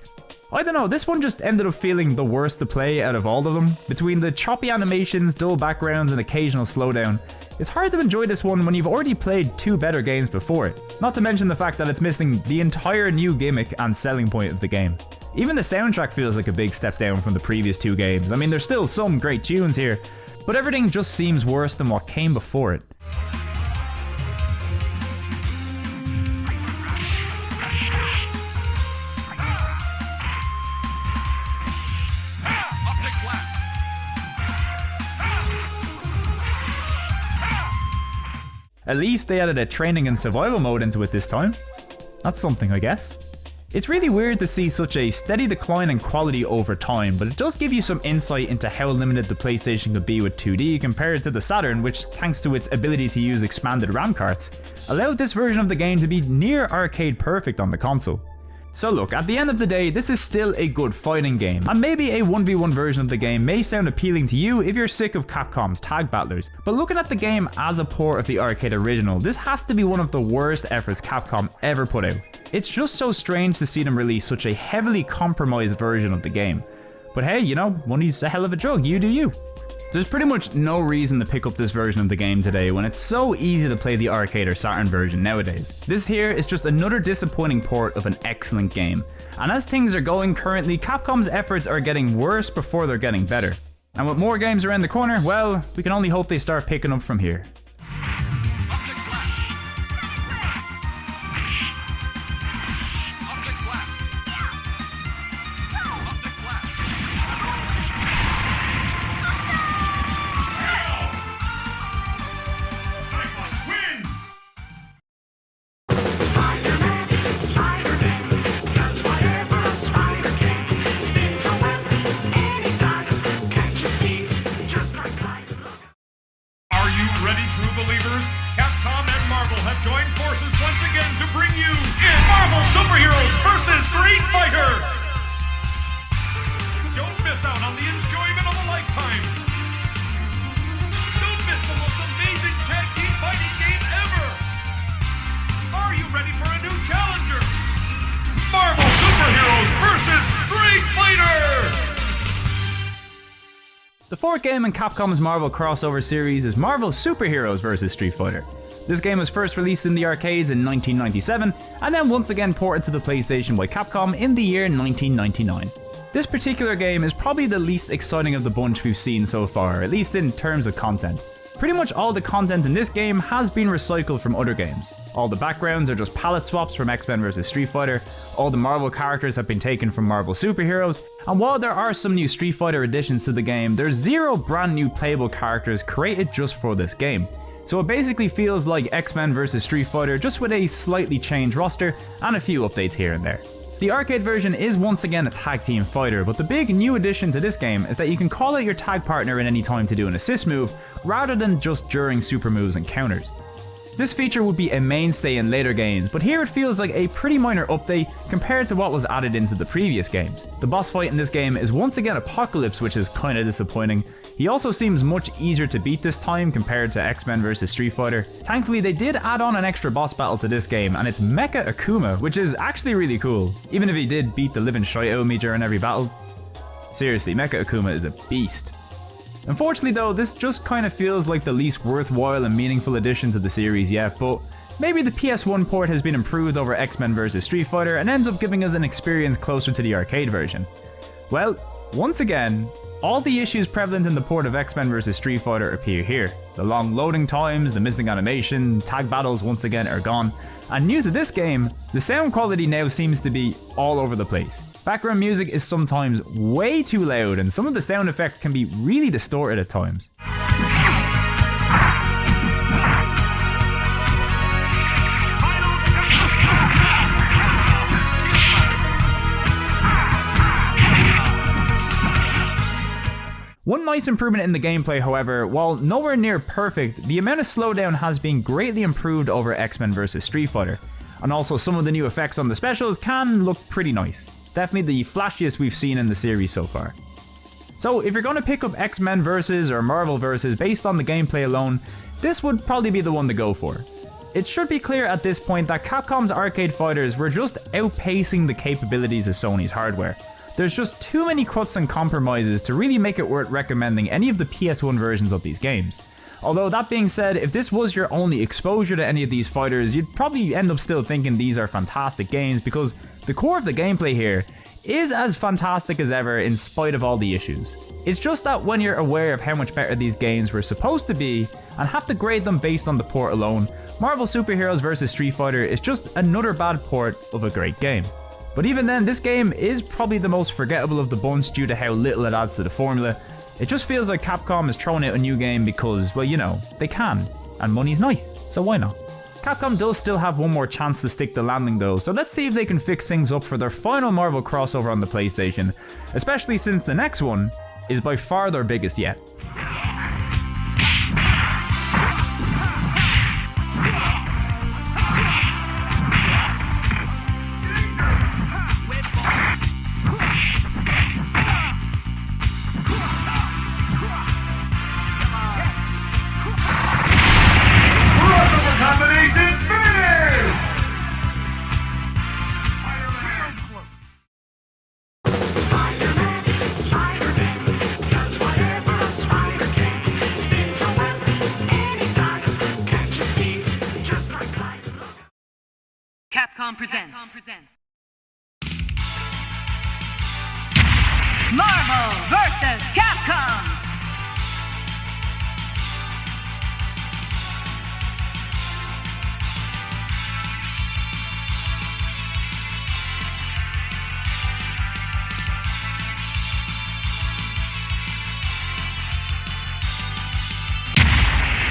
I don't know, this one just ended up feeling the worst to play out of all of them. Between the choppy animations, dull backgrounds and occasional slowdown, it's hard to enjoy this one when you've already played 2 better games before it. Not to mention the fact that it's missing the entire new gimmick and selling point of the game. Even the soundtrack feels like a big step down from the previous 2 games. I mean, there's still some great tunes here, but everything just seems worse than what came before it. At least they added a training and survival mode into it this time. That's something, I guess. It's really weird to see such a steady decline in quality over time, but it does give you some insight into how limited the PlayStation could be with 2D compared to the Saturn, which, thanks to its ability to use expanded RAM carts, allowed this version of the game to be near arcade perfect on the console. So look, at the end of the day, this is still a good fighting game, and maybe a 1v1 version of the game may sound appealing to you if you're sick of Capcom's tag battlers, but looking at the game as a port of the arcade original, this has to be one of the worst efforts Capcom ever put out. It's just so strange to see them release such a heavily compromised version of the game. But hey, you know, money's a hell of a drug, you do you. There's pretty much no reason to pick up this version of the game today when it's so easy to play the arcade or Saturn version nowadays. This here is just another disappointing port of an excellent game. And as things are going currently, Capcom's efforts are getting worse before they're getting better. And with more games around the corner, well, we can only hope they start picking up from here. Ready, true believers? Capcom and Marvel have joined forces once again to bring you in Marvel Superheroes vs. Street Fighter! Don't miss out on the enjoyment of a lifetime! Don't miss the most amazing tag team fighting game ever! Are you ready for a new challenger? Marvel Superheroes vs. Street Fighter! The 4th game in Capcom's Marvel crossover series is Marvel Superheroes vs. Street Fighter. This game was first released in the arcades in 1997, and then once again ported to the PlayStation by Capcom in the year 1999. This particular game is probably the least exciting of the bunch we've seen so far, at least in terms of content. Pretty much all the content in this game has been recycled from other games. All the backgrounds are just palette swaps from X-Men vs. Street Fighter, all the Marvel characters have been taken from Marvel Superheroes, and while there are some new Street Fighter additions to the game, there's 0 brand new playable characters created just for this game. So it basically feels like X-Men vs. Street Fighter, just with a slightly changed roster and a few updates here and there. The arcade version is once again a tag team fighter, but the big new addition to this game is that you can call out your tag partner at any time to do an assist move, rather than just during super moves and counters. This feature would be a mainstay in later games, but here it feels like a pretty minor update compared to what was added into the previous games. The boss fight in this game is once again Apocalypse, which is kinda disappointing. He also seems much easier to beat this time compared to X-Men vs. Street Fighter. Thankfully they did add on an extra boss battle to this game, and it's Mecha Akuma, which is actually really cool, even if he did beat the living shite out of me during every battle. Seriously, Mecha Akuma is a beast. Unfortunately though, this just kind of feels like the least worthwhile and meaningful addition to the series yet, but maybe the PS1 port has been improved over X-Men vs Street Fighter and ends up giving us an experience closer to the arcade version. Well, once again, all the issues prevalent in the port of X-Men vs Street Fighter appear here. The long loading times, the missing animation, tag battles once again are gone, and new to this game, the sound quality now seems to be all over the place. Background music is sometimes way too loud, and some of the sound effects can be really distorted at times. One nice improvement in the gameplay, however, while nowhere near perfect, the amount of slowdown has been greatly improved over X-Men vs Street Fighter, and also some of the new effects on the specials can look pretty nice. Definitely the flashiest we've seen in the series so far. So if you're going to pick up X-Men vs or Marvel vs based on the gameplay alone, this would probably be the one to go for. It should be clear at this point that Capcom's arcade fighters were just outpacing the capabilities of Sony's hardware. There's just too many cuts and compromises to really make it worth recommending any of the PS1 versions of these games. Although that being said, if this was your only exposure to any of these fighters, you'd probably end up still thinking these are fantastic games because the core of the gameplay here is as fantastic as ever in spite of all the issues. It's just that when you're aware of how much better these games were supposed to be and have to grade them based on the port alone, Marvel Superheroes vs Street Fighter is just another bad port of a great game. But even then, this game is probably the most forgettable of the bunch due to how little it adds to the formula. It just feels like Capcom is throwing out a new game because, well, you know, they can, and money's nice, so why not? Capcom does still have one more chance to stick the landing though, so let's see if they can fix things up for their final Marvel crossover on the PlayStation, especially since the next one is by far their biggest yet. Capcom presents Marvel vs. Capcom!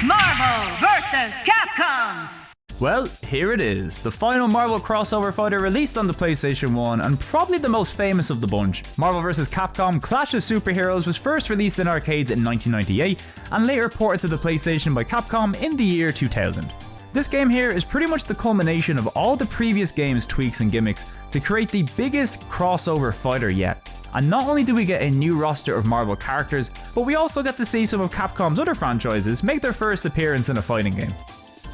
Marvel vs. Capcom! Well, here it is, the final Marvel crossover fighter released on the PlayStation 1 and probably the most famous of the bunch. Marvel vs. Capcom Clash of Superheroes was first released in arcades in 1998 and later ported to the PlayStation by Capcom in the year 2000. This game here is pretty much the culmination of all the previous game's tweaks and gimmicks to create the biggest crossover fighter yet. And not only do we get a new roster of Marvel characters, but we also get to see some of Capcom's other franchises make their first appearance in a fighting game.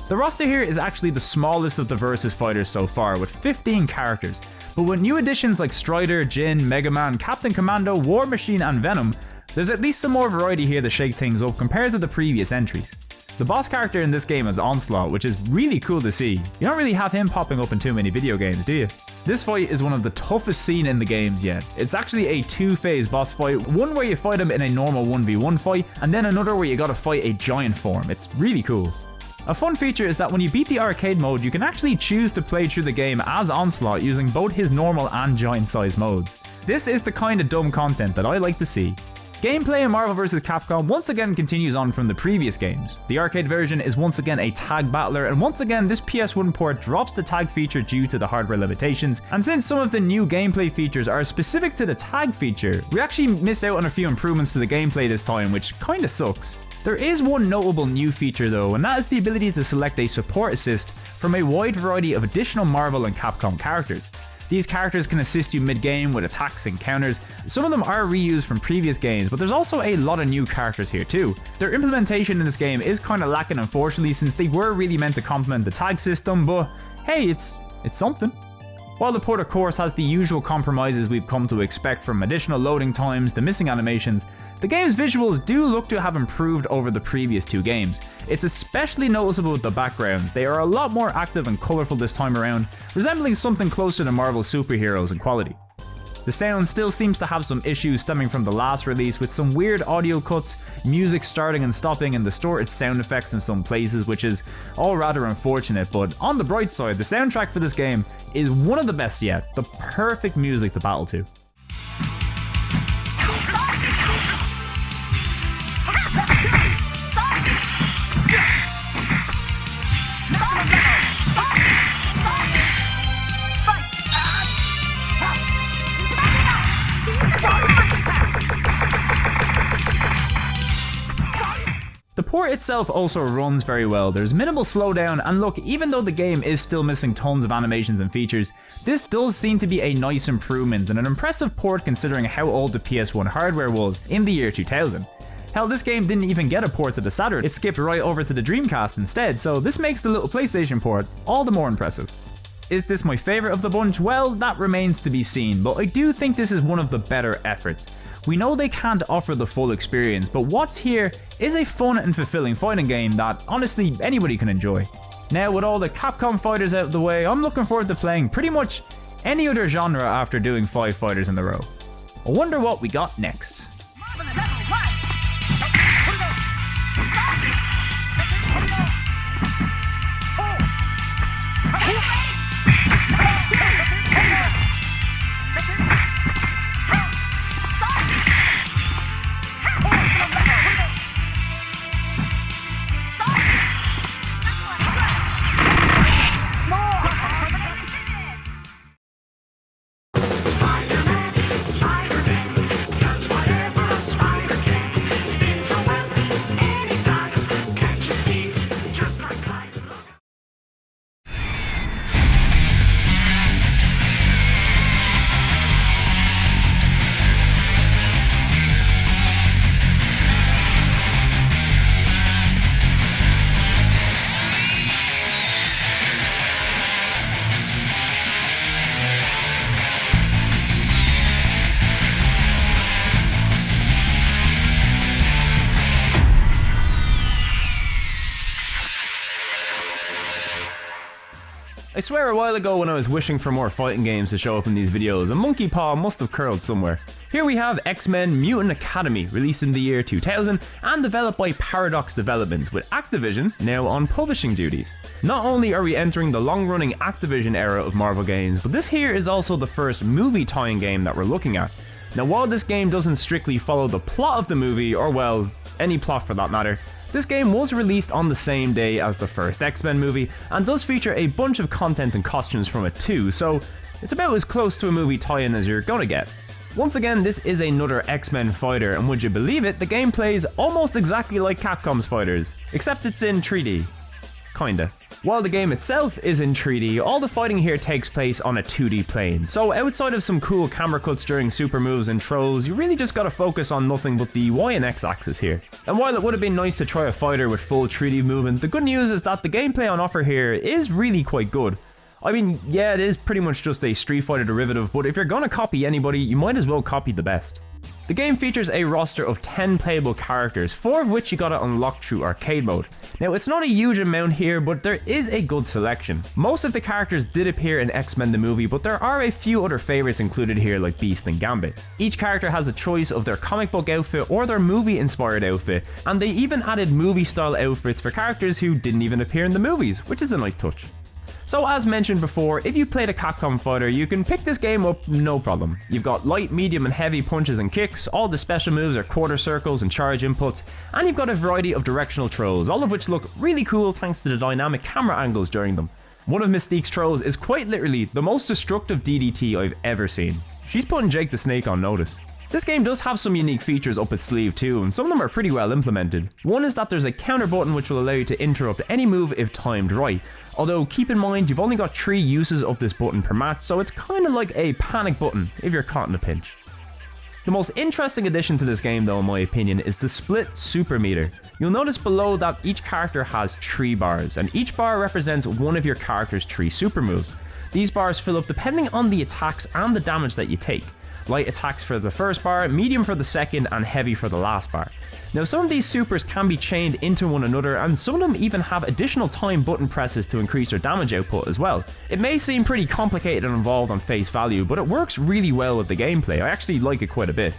The roster here is actually the smallest of the Versus fighters so far, with 15 characters, but with new additions like Strider, Jin, Mega Man, Captain Commando, War Machine and Venom, there's at least some more variety here to shake things up compared to the previous entries. The boss character in this game is Onslaught, which is really cool to see. You don't really have him popping up in too many video games, do you? This fight is one of the toughest seen in the games yet. It's actually a two-phase boss fight, one where you fight him in a normal 1v1 fight, and then another where you gotta fight a giant form. It's really cool. A fun feature is that when you beat the arcade mode, you can actually choose to play through the game as Onslaught using both his normal and giant size modes. This is the kind of dumb content that I like to see. Gameplay in Marvel vs. Capcom once again continues on from the previous games. The arcade version is once again a tag battler, and once again this PS1 port drops the tag feature due to the hardware limitations, and since some of the new gameplay features are specific to the tag feature, we actually miss out on a few improvements to the gameplay this time, which kinda sucks. There is one notable new feature though, and that is the ability to select a support assist from a wide variety of additional Marvel and Capcom characters. These characters can assist you mid-game with attacks and counters. Some of them are reused from previous games, but there's also a lot of new characters here too. Their implementation in this game is kinda lacking unfortunately, since they were really meant to complement the tag system, but hey, it's something. While the port of course has the usual compromises we've come to expect, from additional loading times to missing animations, the game's visuals do look to have improved over the previous two games. It's especially noticeable with the backgrounds. They are a lot more active and colourful this time around, resembling something closer to Marvel's superheroes in quality. The sound still seems to have some issues stemming from the last release, with some weird audio cuts, music starting and stopping, and distorted sound effects in some places, which is all rather unfortunate. But on the bright side, the soundtrack for this game is one of the best yet, the perfect music to battle to. The port itself also runs very well. There's minimal slowdown, and look, even though the game is still missing tons of animations and features, this does seem to be a nice improvement and an impressive port considering how old the PS1 hardware was in the year 2000. Hell, this game didn't even get a port to the Saturn, it skipped right over to the Dreamcast instead, so this makes the little PlayStation port all the more impressive. Is this my favourite of the bunch? Well, that remains to be seen, but I do think this is one of the better efforts. We know they can't offer the full experience, but what's here is a fun and fulfilling fighting game that honestly anybody can enjoy. Now, with all the Capcom fighters out of the way, I'm looking forward to playing pretty much any other genre after doing 5 fighters in a row. I wonder what we got next. I swear a while ago when I was wishing for more fighting games to show up in these videos, a monkey paw must have curled somewhere. Here we have X-Men Mutant Academy, released in the year 2000 and developed by Paradox Developments, with Activision now on publishing duties. Not only are we entering the long-running Activision era of Marvel games, but this here is also the first movie tie-in game that we're looking at. Now, while this game doesn't strictly follow the plot of the movie, or well, any plot for that matter, this game was released on the same day as the first X-Men movie and does feature a bunch of content and costumes from it too, so it's about as close to a movie tie-in as you're gonna get. Once again, this is another X-Men fighter, and would you believe it, the game plays almost exactly like Capcom's fighters, except it's in 3D. Kinda. While the game itself is in 3D, all the fighting here takes place on a 2D plane, so outside of some cool camera cuts during super moves and throws, you really just gotta focus on nothing but the Y and X axis here. And while it would have been nice to try a fighter with full 3D movement, the good news is that the gameplay on offer here is really quite good. I mean, yeah, it is pretty much just a Street Fighter derivative, but if you're gonna copy anybody, you might as well copy the best. The game features a roster of 10 playable characters, 4 of which you gotta unlock through arcade mode. Now, it's not a huge amount here, but there is a good selection. Most of the characters did appear in X-Men the movie, but there are a few other favourites included here like Beast and Gambit. Each character has a choice of their comic book outfit or their movie inspired outfit, and they even added movie style outfits for characters who didn't even appear in the movies, which is a nice touch. So as mentioned before, if you played a Capcom fighter, you can pick this game up no problem. You've got light, medium and heavy punches and kicks, all the special moves are quarter circles and charge inputs, and you've got a variety of directional throws, all of which look really cool thanks to the dynamic camera angles during them. One of Mystique's throws is quite literally the most destructive DDT I've ever seen. She's putting Jake the Snake on notice. This game does have some unique features up its sleeve too, and some of them are pretty well implemented. One is that there's a counter button which will allow you to interrupt any move if timed right. Although keep in mind you've only got 3 uses of this button per match, so it's kinda like a panic button if you're caught in a pinch. The most interesting addition to this game though in my opinion is the split super meter. You'll notice below that each character has 3 bars, and each bar represents one of your character's 3 super moves. These bars fill up depending on the attacks and the damage that you take. Light attacks for the first bar, medium for the second, and heavy for the last bar. Now some of these supers can be chained into one another, and some of them even have additional time button presses to increase their damage output as well. It may seem pretty complicated and involved on face value, but it works really well with the gameplay. I actually like it quite a bit.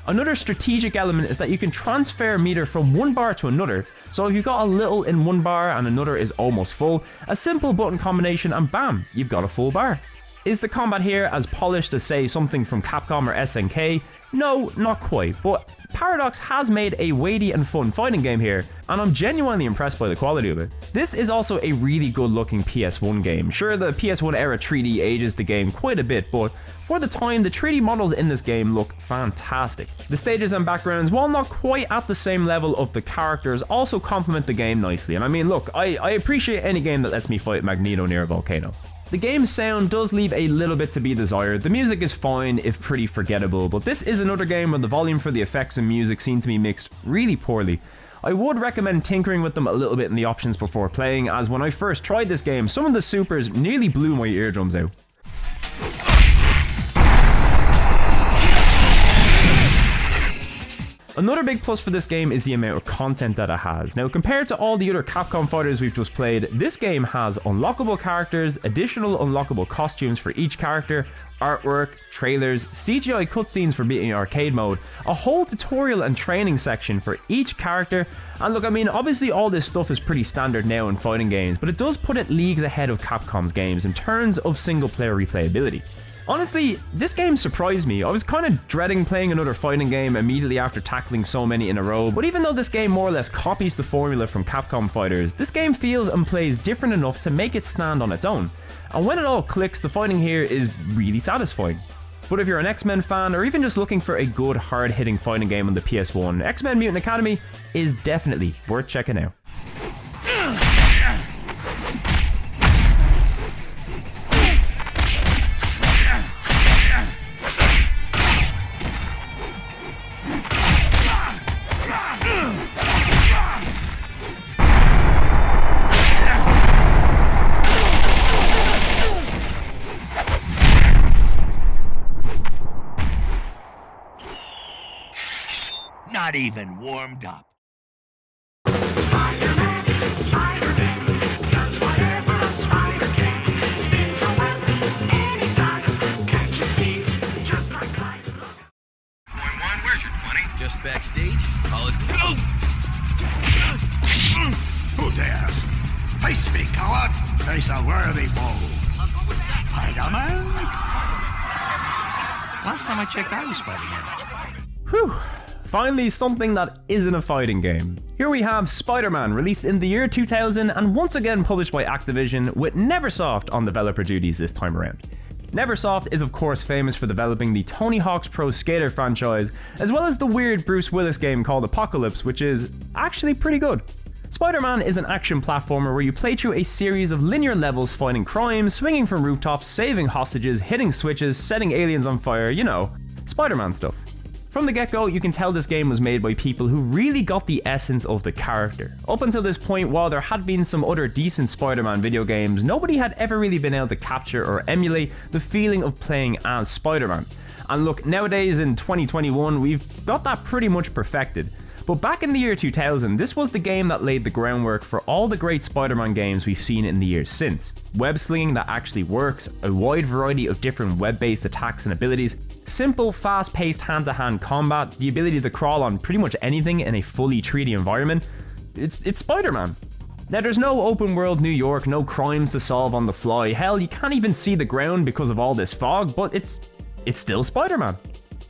Another strategic element is that you can transfer meter from one bar to another, so if you've got a little in one bar and another is almost full, a simple button combination and bam, you've got a full bar. Is the combat here as polished as say something from Capcom or SNK? No, not quite, but Paradox has made a weighty and fun fighting game here, and I'm genuinely impressed by the quality of it. This is also a really good looking PS1 game. Sure, the PS1 era 3D ages the game quite a bit, but for the time, the 3D models in this game look fantastic. The stages and backgrounds, while not quite at the same level of the characters, also complement the game nicely, and I mean look, I appreciate any game that lets me fight Magneto near a volcano. The game's sound does leave a little bit to be desired. The music is fine, if pretty forgettable, but this is another game where the volume for the effects and music seem to be mixed really poorly. I would recommend tinkering with them a little bit in the options before playing, as when I first tried this game, some of the supers nearly blew my eardrums out. Another big plus for this game is the amount of content that it has. Now, compared to all the other Capcom fighters we've just played, this game has unlockable characters, additional unlockable costumes for each character, artwork, trailers, CGI cutscenes for beating arcade mode, a whole tutorial and training section for each character, and look, I mean, obviously all this stuff is pretty standard now in fighting games, but it does put it leagues ahead of Capcom's games in terms of single player replayability. Honestly, this game surprised me. I was kind of dreading playing another fighting game immediately after tackling so many in a row, but even though this game more or less copies the formula from Capcom fighters, this game feels and plays different enough to make it stand on its own. And when it all clicks, the fighting here is really satisfying. But if you're an X-Men fan, or even just looking for a good hard-hitting fighting game on the PS1, X-Men Mutant Academy is definitely worth checking out. Not even warmed up. Where's your 20? Just backstage. All is Who dares? Face me, coward! Face a worthy foe. Spider-Man? Last time I checked, I was Spider-Man. Whew. Finally, something that isn't a fighting game. Here we have Spider-Man, released in the year 2000 and once again published by Activision, with Neversoft on developer duties this time around. Neversoft is of course famous for developing the Tony Hawk's Pro Skater franchise, as well as the weird Bruce Willis game called Apocalypse, which is actually pretty good. Spider-Man is an action platformer where you play through a series of linear levels fighting crime, swinging from rooftops, saving hostages, hitting switches, setting aliens on fire, you know, Spider-Man stuff. From the get-go, you can tell this game was made by people who really got the essence of the character. Up until this point, while there had been some other decent Spider-Man video games, nobody had ever really been able to capture or emulate the feeling of playing as Spider-Man. And look, nowadays in 2021, we've got that pretty much perfected. But back in the year 2000, this was the game that laid the groundwork for all the great Spider-Man games we've seen in the years since. Web slinging that actually works, a wide variety of different web-based attacks and abilities, simple, fast-paced hand-to-hand combat, the ability to crawl on pretty much anything in a fully 3D environment. It's Spider-Man. Now there's no open world New York, no crimes to solve on the fly, hell, you can't even see the ground because of all this fog, but it's still Spider-Man.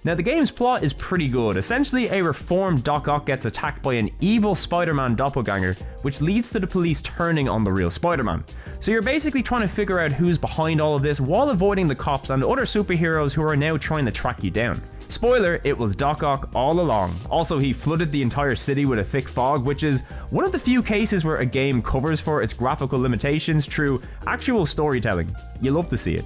Now the game's plot is pretty good. Essentially, a reformed Doc Ock gets attacked by an evil Spider-Man doppelganger, which leads to the police turning on the real Spider-Man. So you're basically trying to figure out who's behind all of this while avoiding the cops and other superheroes who are now trying to track you down. Spoiler, it was Doc Ock all along. Also, he flooded the entire city with a thick fog, which is one of the few cases where a game covers for its graphical limitations through actual storytelling. You love to see it.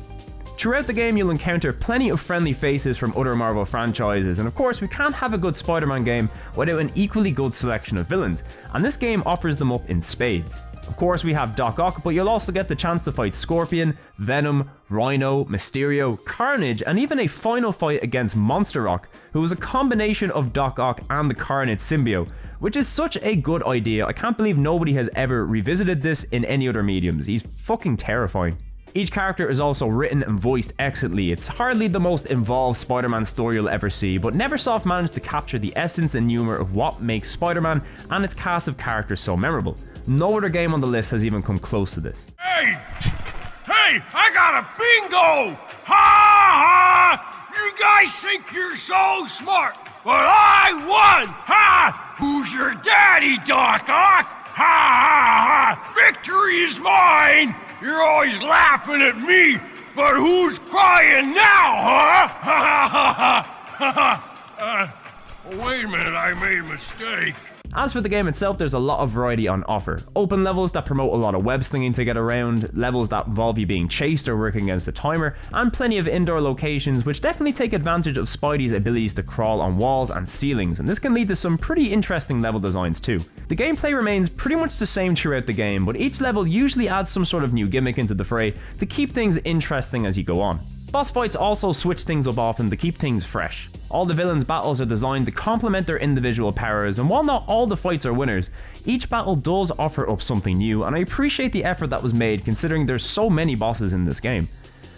Throughout the game, you'll encounter plenty of friendly faces from other Marvel franchises, and of course, we can't have a good Spider-Man game without an equally good selection of villains, and this game offers them up in spades. Of course, we have Doc Ock, but you'll also get the chance to fight Scorpion, Venom, Rhino, Mysterio, Carnage, and even a final fight against Monster Rock, who was a combination of Doc Ock and the Carnage symbiote, which is such a good idea. I can't believe nobody has ever revisited this in any other mediums. He's fucking terrifying. Each character is also written and voiced excellently. It's hardly the most involved Spider-Man story you'll ever see, but Neversoft managed to capture the essence and humor of what makes Spider-Man and its cast of characters so memorable. No other game on the list has even come close to this. Hey! Hey! I got a bingo! Ha ha! You guys think you're so smart, but I won! Ha! Who's your daddy, Doc Ock? Ha ha ha! Victory is mine! You're always laughing at me, but who's crying now, huh? Ha ha ha ha! Wait a minute, I made a mistake. As for the game itself, there's a lot of variety on offer. Open levels that promote a lot of web slinging to get around, levels that involve you being chased or working against a timer, and plenty of indoor locations which definitely take advantage of Spidey's abilities to crawl on walls and ceilings, and this can lead to some pretty interesting level designs too. The gameplay remains pretty much the same throughout the game, but each level usually adds some sort of new gimmick into the fray to keep things interesting as you go on. Boss fights also switch things up often to keep things fresh. All the villains' battles are designed to complement their individual powers, and while not all the fights are winners, each battle does offer up something new, and I appreciate the effort that was made considering there's so many bosses in this game.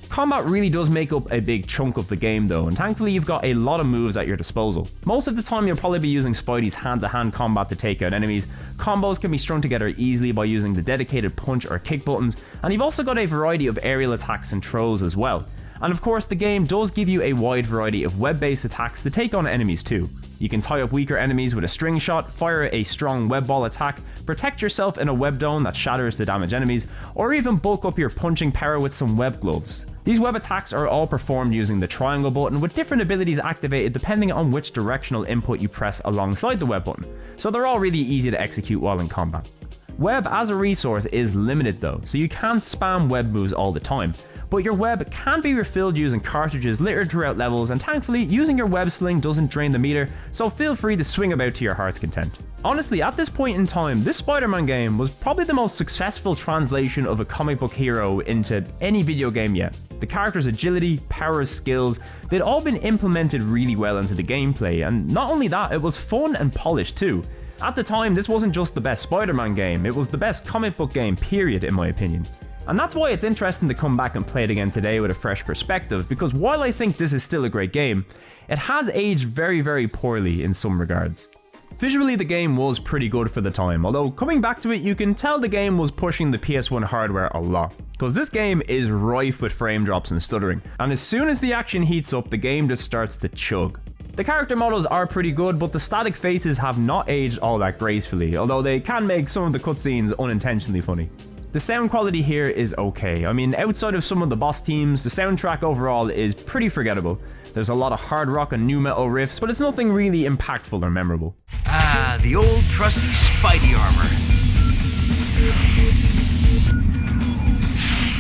Combat really does make up a big chunk of the game though, and thankfully you've got a lot of moves at your disposal. Most of the time you'll probably be using Spidey's hand-to-hand combat to take out enemies, combos can be strung together easily by using the dedicated punch or kick buttons, and you've also got a variety of aerial attacks and throws as well. And of course the game does give you a wide variety of web-based attacks to take on enemies too. You can tie up weaker enemies with a string shot, fire a strong web ball attack, protect yourself in a web dome that shatters to damage enemies, or even bulk up your punching power with some web gloves. These web attacks are all performed using the triangle button with different abilities activated depending on which directional input you press alongside the web button, so they're all really easy to execute while in combat. Web as a resource is limited though, so you can't spam web moves all the time, but your web can be refilled using cartridges littered throughout levels, and thankfully using your web sling doesn't drain the meter, so feel free to swing about to your heart's content. Honestly, at this point in time, this Spider-Man game was probably the most successful translation of a comic book hero into any video game yet. The character's agility, powers, skills, they'd all been implemented really well into the gameplay, and not only that, it was fun and polished too. At the time, this wasn't just the best Spider-Man game, it was the best comic book game period in my opinion. And that's why it's interesting to come back and play it again today with a fresh perspective, because while I think this is still a great game, it has aged very, very poorly in some regards. Visually, the game was pretty good for the time, although coming back to it, you can tell the game was pushing the PS1 hardware a lot, because this game is rife with frame drops and stuttering, and as soon as the action heats up, the game just starts to chug. The character models are pretty good, but the static faces have not aged all that gracefully, although they can make some of the cutscenes unintentionally funny. The sound quality here is okay. I mean, outside of some of the boss teams, the soundtrack overall is pretty forgettable. There's a lot of hard rock and nu metal riffs, but it's nothing really impactful or memorable. Ah, the old trusty Spidey armor.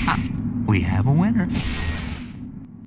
Ah, we have a winner.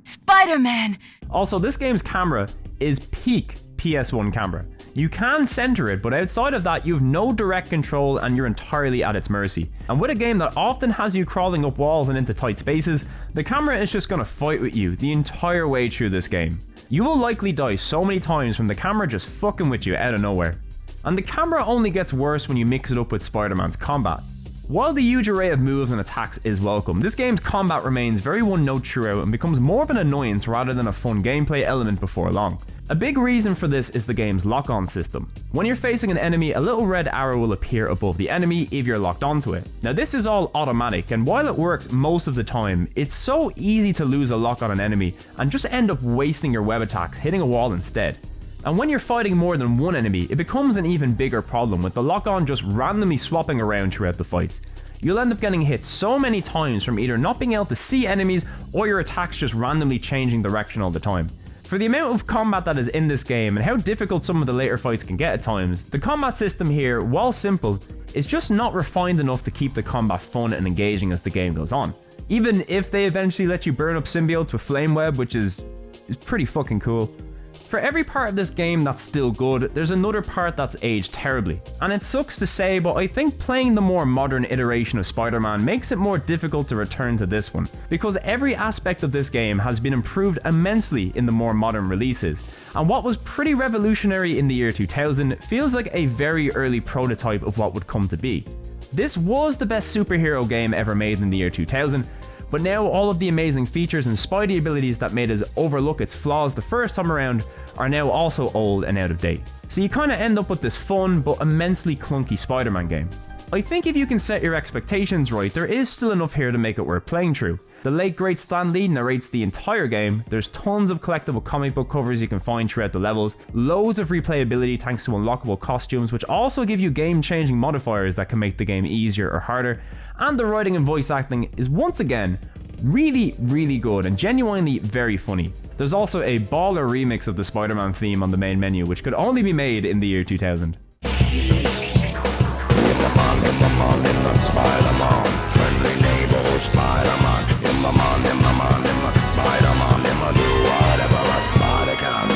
Spider-Man! Also, this game's camera is peak PS1 camera. You can center it, but outside of that, you have no direct control and you're entirely at its mercy. And with a game that often has you crawling up walls and into tight spaces, the camera is just gonna fight with you the entire way through this game. You will likely die so many times from the camera just fucking with you out of nowhere. And the camera only gets worse when you mix it up with Spider-Man's combat. While the huge array of moves and attacks is welcome, this game's combat remains very one-note throughout and becomes more of an annoyance rather than a fun gameplay element before long. A big reason for this is the game's lock-on system. When you're facing an enemy, a little red arrow will appear above the enemy if you're locked onto it. Now this is all automatic, and while it works most of the time, it's so easy to lose a lock on an enemy and just end up wasting your web attacks hitting a wall instead. And when you're fighting more than one enemy, it becomes an even bigger problem with the lock-on just randomly swapping around throughout the fights. You'll end up getting hit so many times from either not being able to see enemies or your attacks just randomly changing direction all the time. For the amount of combat that is in this game and how difficult some of the later fights can get at times, the combat system here, while simple, is just not refined enough to keep the combat fun and engaging as the game goes on. Even if they eventually let you burn up symbiotes with flame web, which is pretty fucking cool. For every part of this game that's still good, there's another part that's aged terribly. And it sucks to say, but I think playing the more modern iteration of Spider-Man makes it more difficult to return to this one, because every aspect of this game has been improved immensely in the more modern releases. And what was pretty revolutionary in the year 2000 feels like a very early prototype of what would come to be. This was the best superhero game ever made in the year 2000, but now all of the amazing features and Spidey abilities that made us overlook its flaws the first time around are now also old and out of date. So you kinda end up with this fun but immensely clunky Spider-Man game. I think if you can set your expectations right, there is still enough here to make it worth playing through. The late great Stan Lee narrates the entire game, there's tons of collectible comic book covers you can find throughout the levels, loads of replayability thanks to unlockable costumes which also give you game-changing modifiers that can make the game easier or harder, and the writing and voice acting is once again really good and genuinely very funny. There's also a baller remix of the Spider-Man theme on the main menu which could only be made in the year 2000. Spider-Man, friendly neighborhood Spider-Man. Spider-Man, do whatever a spider can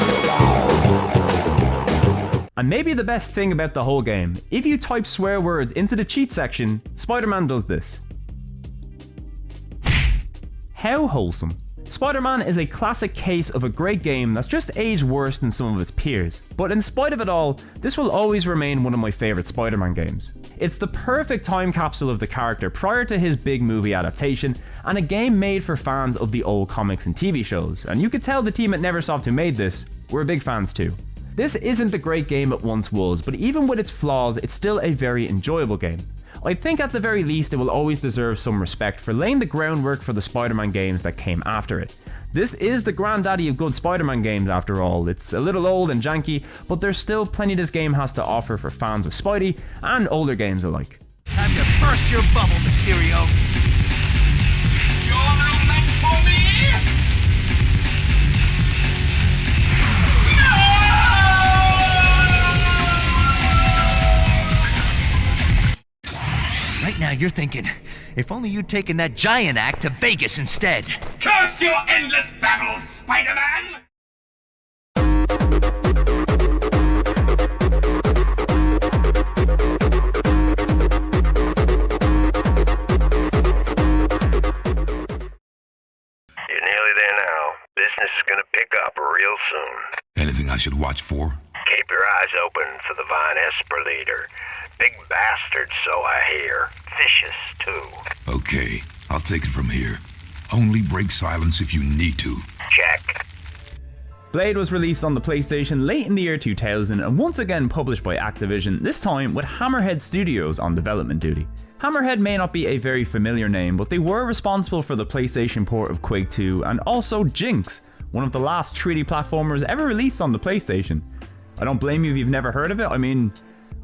do. And maybe the best thing about the whole game, if you type swear words into the cheat section, Spider-Man does this. How wholesome. Spider-Man is a classic case of a great game that's just aged worse than some of its peers. But in spite of it all, this will always remain one of my favourite Spider-Man games. It's the perfect time capsule of the character prior to his big movie adaptation, and a game made for fans of the old comics and TV shows, and you could tell the team at Neversoft who made this were big fans too. This isn't the great game it once was, but even with its flaws, it's still a very enjoyable game. I think at the very least it will always deserve some respect for laying the groundwork for the Spider-Man games that came after it. This is the granddaddy of good Spider-Man games after all. It's a little old and janky, but there's still plenty this game has to offer for fans of Spidey and older games alike. Time to burst your bubble, Mysterio. You're no match for me! Right now you're thinking, if only you'd taken that giant act to Vegas instead. Curse your endless babble, Spider-Man! You're nearly there now. Business is gonna pick up real soon. Anything I should watch for? Keep your eyes open for the Vine Esper leader. Big bastard, so I hear. Vicious, too. Okay, I'll take it from here. Only break silence if you need to. Check. Blade was released on the PlayStation late in the year 2000 and once again published by Activision, this time with Hammerhead Studios on development duty. Hammerhead may not be a very familiar name, but they were responsible for the PlayStation port of Quake 2 and also Jinx, one of the last 3D platformers ever released on the PlayStation. I don't blame you if you've never heard of it, I mean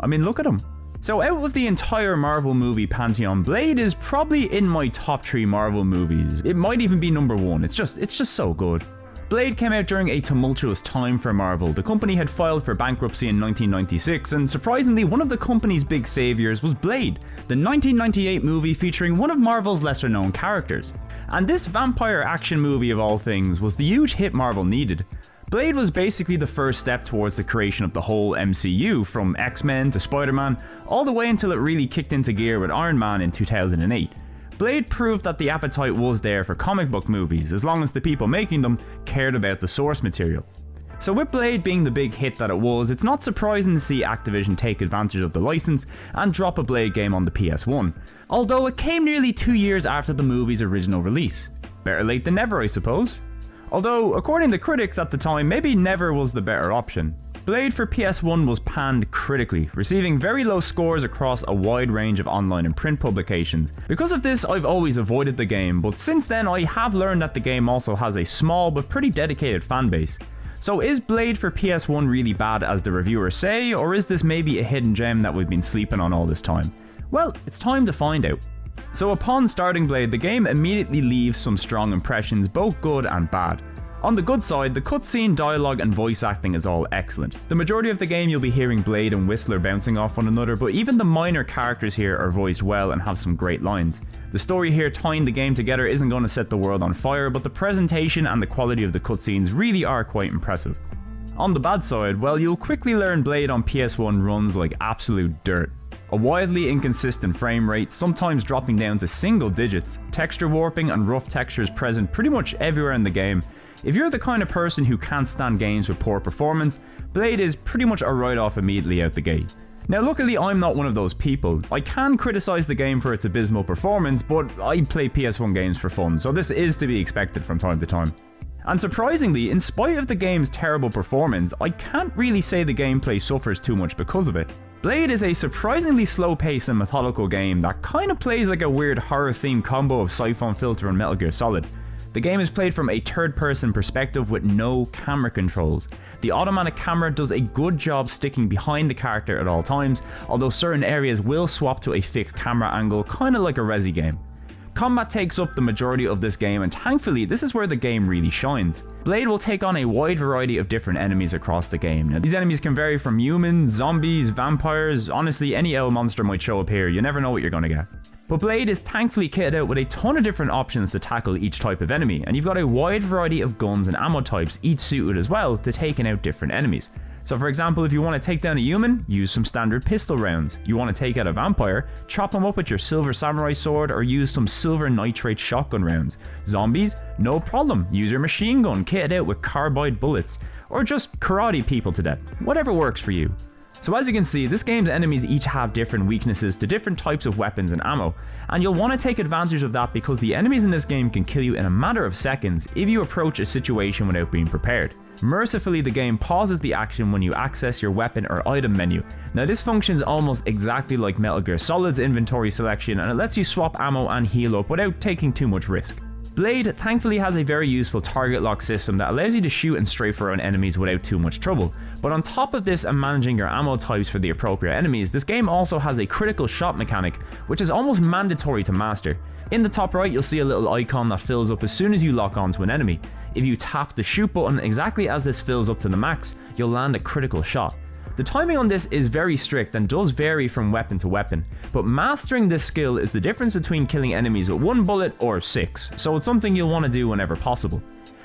look at them. So out of the entire Marvel movie Pantheon, Blade is probably in my top 3 Marvel movies. It might even be number 1, it's just so good. Blade came out during a tumultuous time for Marvel. The company had filed for bankruptcy in 1996, and surprisingly one of the company's big saviors was Blade, the 1998 movie featuring one of Marvel's lesser known characters. And this vampire action movie of all things was the huge hit Marvel needed. Blade was basically the first step towards the creation of the whole MCU, from X-Men to Spider-Man, all the way until it really kicked into gear with Iron Man in 2008. Blade proved that the appetite was there for comic book movies, as long as the people making them cared about the source material. So with Blade being the big hit that it was, it's not surprising to see Activision take advantage of the license and drop a Blade game on the PS1, although it came nearly 2 years after the movie's original release. Better late than never, I suppose. Although, according to critics at the time, maybe never was the better option. Blade for PS1 was panned critically, receiving very low scores across a wide range of online and print publications. Because of this, I've always avoided the game, but since then I have learned that the game also has a small but pretty dedicated fanbase. So is Blade for PS1 really bad as the reviewers say, or is this maybe a hidden gem that we've been sleeping on all this time? Well, it's time to find out. So upon starting Blade, the game immediately leaves some strong impressions, both good and bad. On the good side, the cutscene, dialogue and voice acting is all excellent. The majority of the game you'll be hearing Blade and Whistler bouncing off one another, but even the minor characters here are voiced well and have some great lines. The story here tying the game together isn't going to set the world on fire, but the presentation and the quality of the cutscenes really are quite impressive. On the bad side, well, you'll quickly learn Blade on PS1 runs like absolute dirt. A wildly inconsistent frame rate, sometimes dropping down to single digits, texture warping and rough textures present pretty much everywhere in the game. If you're the kind of person who can't stand games with poor performance, Blade is pretty much a write-off immediately out the gate. Now luckily I'm not one of those people. I can criticise the game for its abysmal performance, but I play PS1 games for fun, so this is to be expected from time to time. And surprisingly, in spite of the game's terrible performance, I can't really say the gameplay suffers too much because of it. Blade is a surprisingly slow-paced and methodical game that kinda plays like a weird horror-themed combo of Siphon Filter and Metal Gear Solid. The game is played from a third-person perspective with no camera controls. The automatic camera does a good job sticking behind the character at all times, although certain areas will swap to a fixed camera angle, kinda like a Resi game. Combat takes up the majority of this game, and thankfully this is where the game really shines. Blade will take on a wide variety of different enemies across the game. Now these enemies can vary from humans, zombies, vampires, honestly any L monster might show up here, you never know what you're gonna get. But Blade is thankfully kitted out with a ton of different options to tackle each type of enemy, and you've got a wide variety of guns and ammo types, each suited as well to taking out different enemies. So for example, if you want to take down a human, use some standard pistol rounds. You want to take out a vampire, chop him up with your silver samurai sword or use some silver nitrate shotgun rounds. Zombies, no problem, use your machine gun kitted out with carbide bullets, or just karate people to death, whatever works for you. So as you can see, this game's enemies each have different weaknesses to different types of weapons and ammo, and you'll want to take advantage of that because the enemies in this game can kill you in a matter of seconds if you approach a situation without being prepared. Mercifully, the game pauses the action when you access your weapon or item menu. Now this functions almost exactly like Metal Gear Solid's inventory selection, and it lets you swap ammo and heal up without taking too much risk. Blade thankfully has a very useful target lock system that allows you to shoot and strafe around enemies without too much trouble, but on top of this and managing your ammo types for the appropriate enemies, this game also has a critical shot mechanic which is almost mandatory to master. In the top right you'll see a little icon that fills up as soon as you lock onto an enemy. If you tap the shoot button exactly as this fills up to the max, you'll land a critical shot. The timing on this is very strict and does vary from weapon to weapon, but mastering this skill is the difference between killing enemies with 1 bullet or 6, so it's something you'll want to do whenever possible.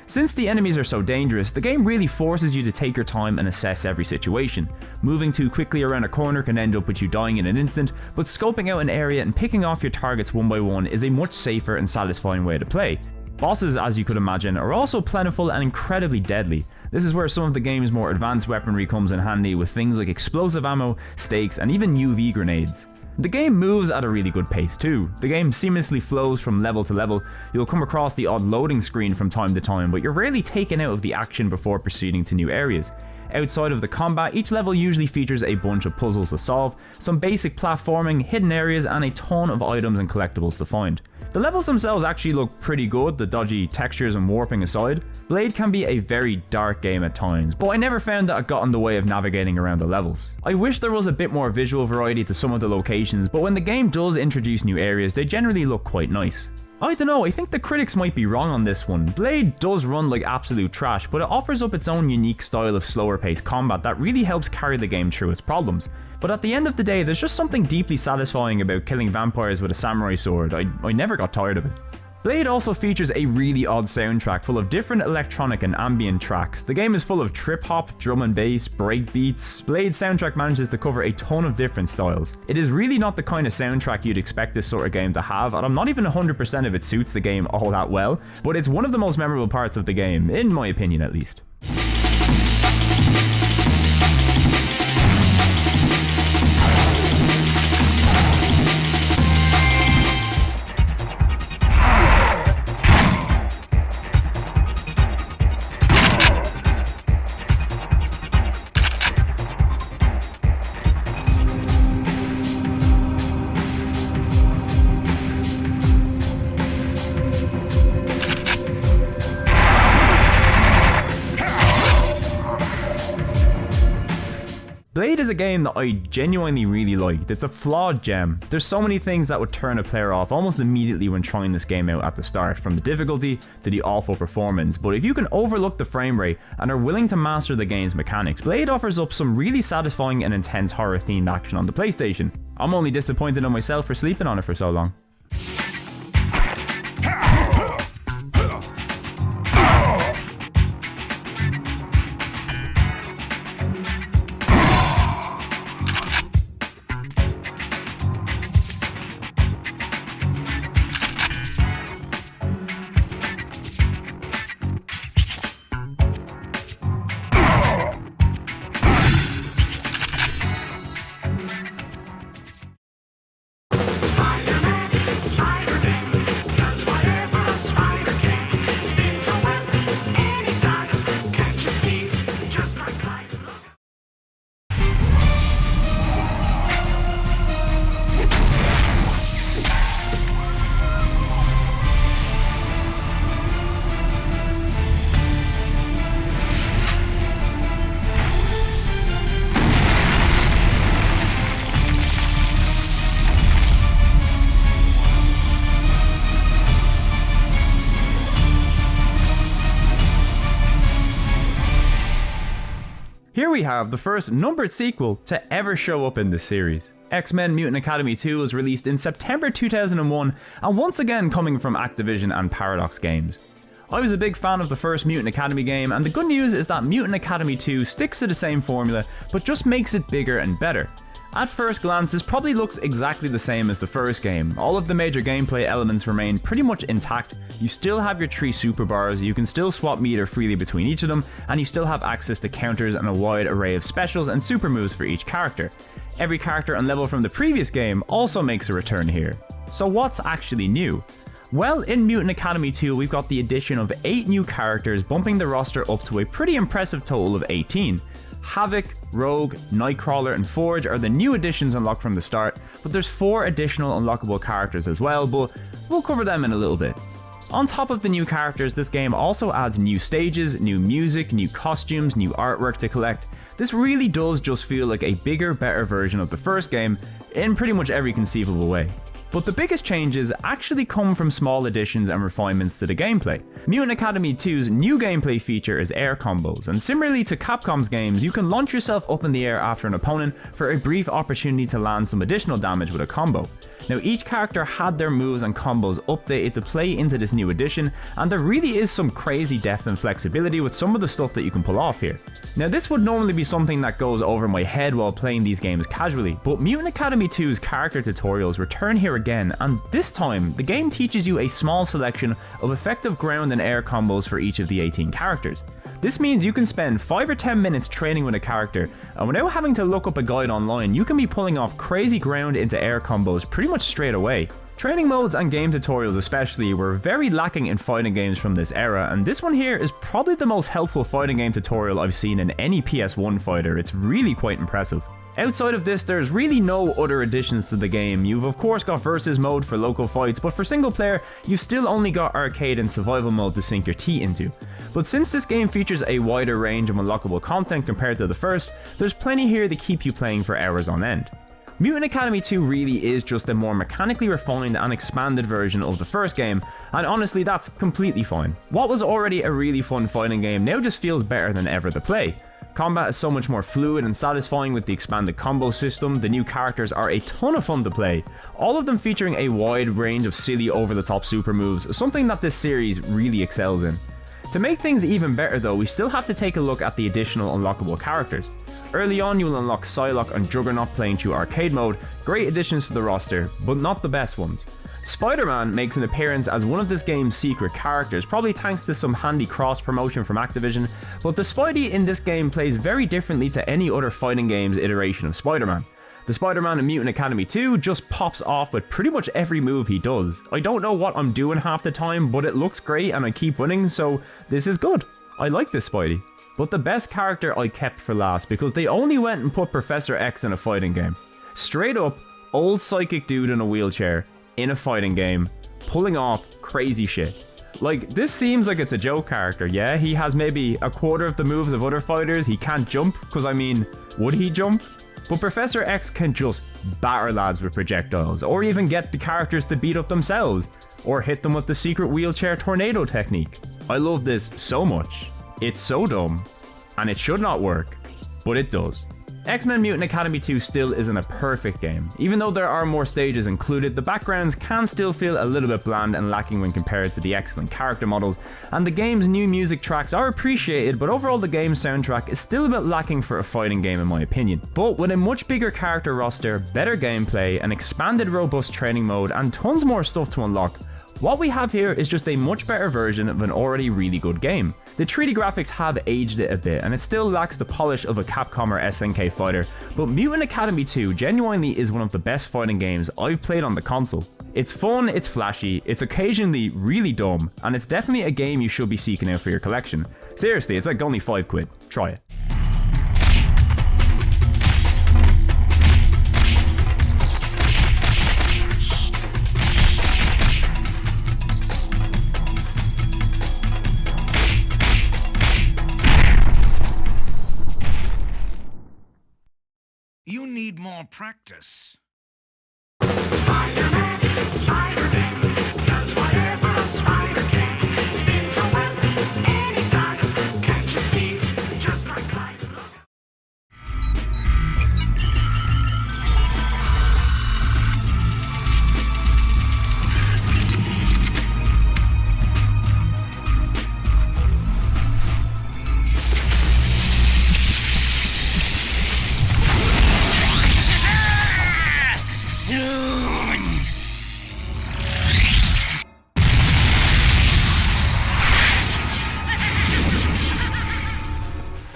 Since the enemies are so dangerous, the game really forces you to take your time and assess every situation. Moving too quickly around a corner can end up with you dying in an instant, but scoping out an area and picking off your targets one by one is a much safer and satisfying way to play. Bosses, as you could imagine, are also plentiful and incredibly deadly. This is where some of the game's more advanced weaponry comes in handy with things like explosive ammo, stakes, and even UV grenades. The game moves at a really good pace too. The game seamlessly flows from level to level. You'll come across the odd loading screen from time to time, but you're rarely taken out of the action before proceeding to new areas. Outside of the combat, each level usually features a bunch of puzzles to solve, some basic platforming, hidden areas, and a ton of items and collectibles to find. The levels themselves actually look pretty good, the dodgy textures and warping aside. Blade can be a very dark game at times, but I never found that it got in the way of navigating around the levels. I wish there was a bit more visual variety to some of the locations, but when the game does introduce new areas, they generally look quite nice. I don't know, I think the critics might be wrong on this one. Blade does run like absolute trash, but it offers up its own unique style of slower paced combat that really helps carry the game through its problems. But at the end of the day, there's just something deeply satisfying about killing vampires with a samurai sword. I never got tired of it. Blade also features a really odd soundtrack full of different electronic and ambient tracks. The game is full of trip-hop, drum and bass, breakbeats. Blade's soundtrack manages to cover a ton of different styles. It is really not the kind of soundtrack you'd expect this sort of game to have, and I'm not even 100% if it suits the game all that well, but it's one of the most memorable parts of the game, in my opinion at least. Blade is a game that I genuinely really liked. It's a flawed gem. There's so many things that would turn a player off almost immediately when trying this game out at the start, from the difficulty to the awful performance, but if you can overlook the frame rate and are willing to master the game's mechanics, Blade offers up some really satisfying and intense horror themed action on the PlayStation. I'm only disappointed in myself for sleeping on it for so long. Here we have the first numbered sequel to ever show up in this series. X-Men Mutant Academy 2 was released in September 2001 and once again coming from Activision and Paradox Games. I was a big fan of the first Mutant Academy game, and the good news is that Mutant Academy 2 sticks to the same formula but just makes it bigger and better. At first glance, this probably looks exactly the same as the first game. All of the major gameplay elements remain pretty much intact. You still have your 3 super bars, you can still swap meter freely between each of them, and you still have access to counters and a wide array of specials and super moves for each character. Every character and level from the previous game also makes a return here. So what's actually new? Well, in Mutant Academy 2 we've got the addition of 8 new characters, bumping the roster up to a pretty impressive total of 18. Havoc, Rogue, Nightcrawler and Forge are the new additions unlocked from the start, but there's 4 additional unlockable characters as well, but we'll cover them in a little bit. On top of the new characters, this game also adds new stages, new music, new costumes, new artwork to collect. This really does just feel like a bigger, better version of the first game in pretty much every conceivable way. But the biggest changes actually come from small additions and refinements to the gameplay. Mutant Academy 2's new gameplay feature is air combos, and similarly to Capcom's games, you can launch yourself up in the air after an opponent for a brief opportunity to land some additional damage with a combo. Now, each character had their moves and combos updated to play into this new addition, and there really is some crazy depth and flexibility with some of the stuff that you can pull off here. Now, this would normally be something that goes over my head while playing these games casually, but Mutant Academy 2's character tutorials return here again, and this time, the game teaches you a small selection of effective ground and air combos for each of the 18 characters. This means you can spend 5 or 10 minutes training with a character, and without having to look up a guide online, you can be pulling off crazy ground into air combos pretty much straight away. Training modes and game tutorials especially were very lacking in fighting games from this era, and this one here is probably the most helpful fighting game tutorial I've seen in any PS1 fighter. It's really quite impressive. Outside of this, there's really no other additions to the game. You've of course got versus mode for local fights, but for single player, you've still only got arcade and survival mode to sink your teeth into. But since this game features a wider range of unlockable content compared to the first, there's plenty here to keep you playing for hours on end. Mutant Academy 2 really is just a more mechanically refined and expanded version of the first game, and honestly that's completely fine. What was already a really fun fighting game now just feels better than ever to play. Combat is so much more fluid and satisfying with the expanded combo system. The new characters are a ton of fun to play, all of them featuring a wide range of silly over-the-top super moves, something that this series really excels in. To make things even better though, we still have to take a look at the additional unlockable characters. Early on you will unlock Psylocke and Juggernaut playing through arcade mode, great additions to the roster, but not the best ones. Spider-Man makes an appearance as one of this game's secret characters, probably thanks to some handy cross-promotion from Activision, but the Spidey in this game plays very differently to any other fighting game's iteration of Spider-Man. The Spider-Man in Mutant Academy 2 just pops off with pretty much every move he does. I don't know what I'm doing half the time, but it looks great and I keep winning, so this is good. I like this Spidey. But the best character I kept for last because they only went and put Professor X in a fighting game. Straight up, old psychic dude in a wheelchair, in a fighting game, pulling off crazy shit. Like, this seems like it's a joke character, yeah? He has maybe a quarter of the moves of other fighters, he can't jump, because I mean, would he jump? But Professor X can just batter lads with projectiles, or even get the characters to beat up themselves, or hit them with the secret wheelchair tornado technique. I love this so much. It's so dumb, and it should not work, but it does. X-Men Mutant Academy 2 still isn't a perfect game. Even though there are more stages included, the backgrounds can still feel a little bit bland and lacking when compared to the excellent character models, and the game's new music tracks are appreciated, but overall the game's soundtrack is still a bit lacking for a fighting game in my opinion. But with a much bigger character roster, better gameplay, an expanded robust training mode, and tons more stuff to unlock, what we have here is just a much better version of an already really good game. The 3D graphics have aged it a bit, and it still lacks the polish of a Capcom or SNK fighter, but Mutant Academy 2 genuinely is one of the best fighting games I've played on the console. It's fun, it's flashy, it's occasionally really dumb, and it's definitely a game you should be seeking out for your collection. Seriously, it's like only £5. Try it. You need more practice.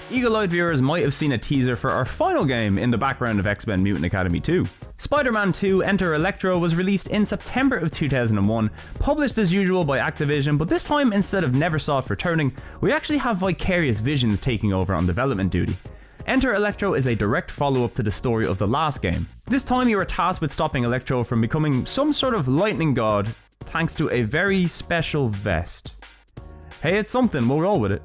Eagle-eyed viewers might have seen a teaser for our final game in the background of X-Men Mutant Academy 2. Spider-Man 2 Enter Electro was released in September of 2001, published as usual by Activision, but this time instead of Neversoft returning, we actually have Vicarious Visions taking over on development duty. Enter Electro is a direct follow-up to the story of the last game. This time you are tasked with stopping Electro from becoming some sort of lightning god, thanks to a very special vest. Hey, it's something, we'll roll with it.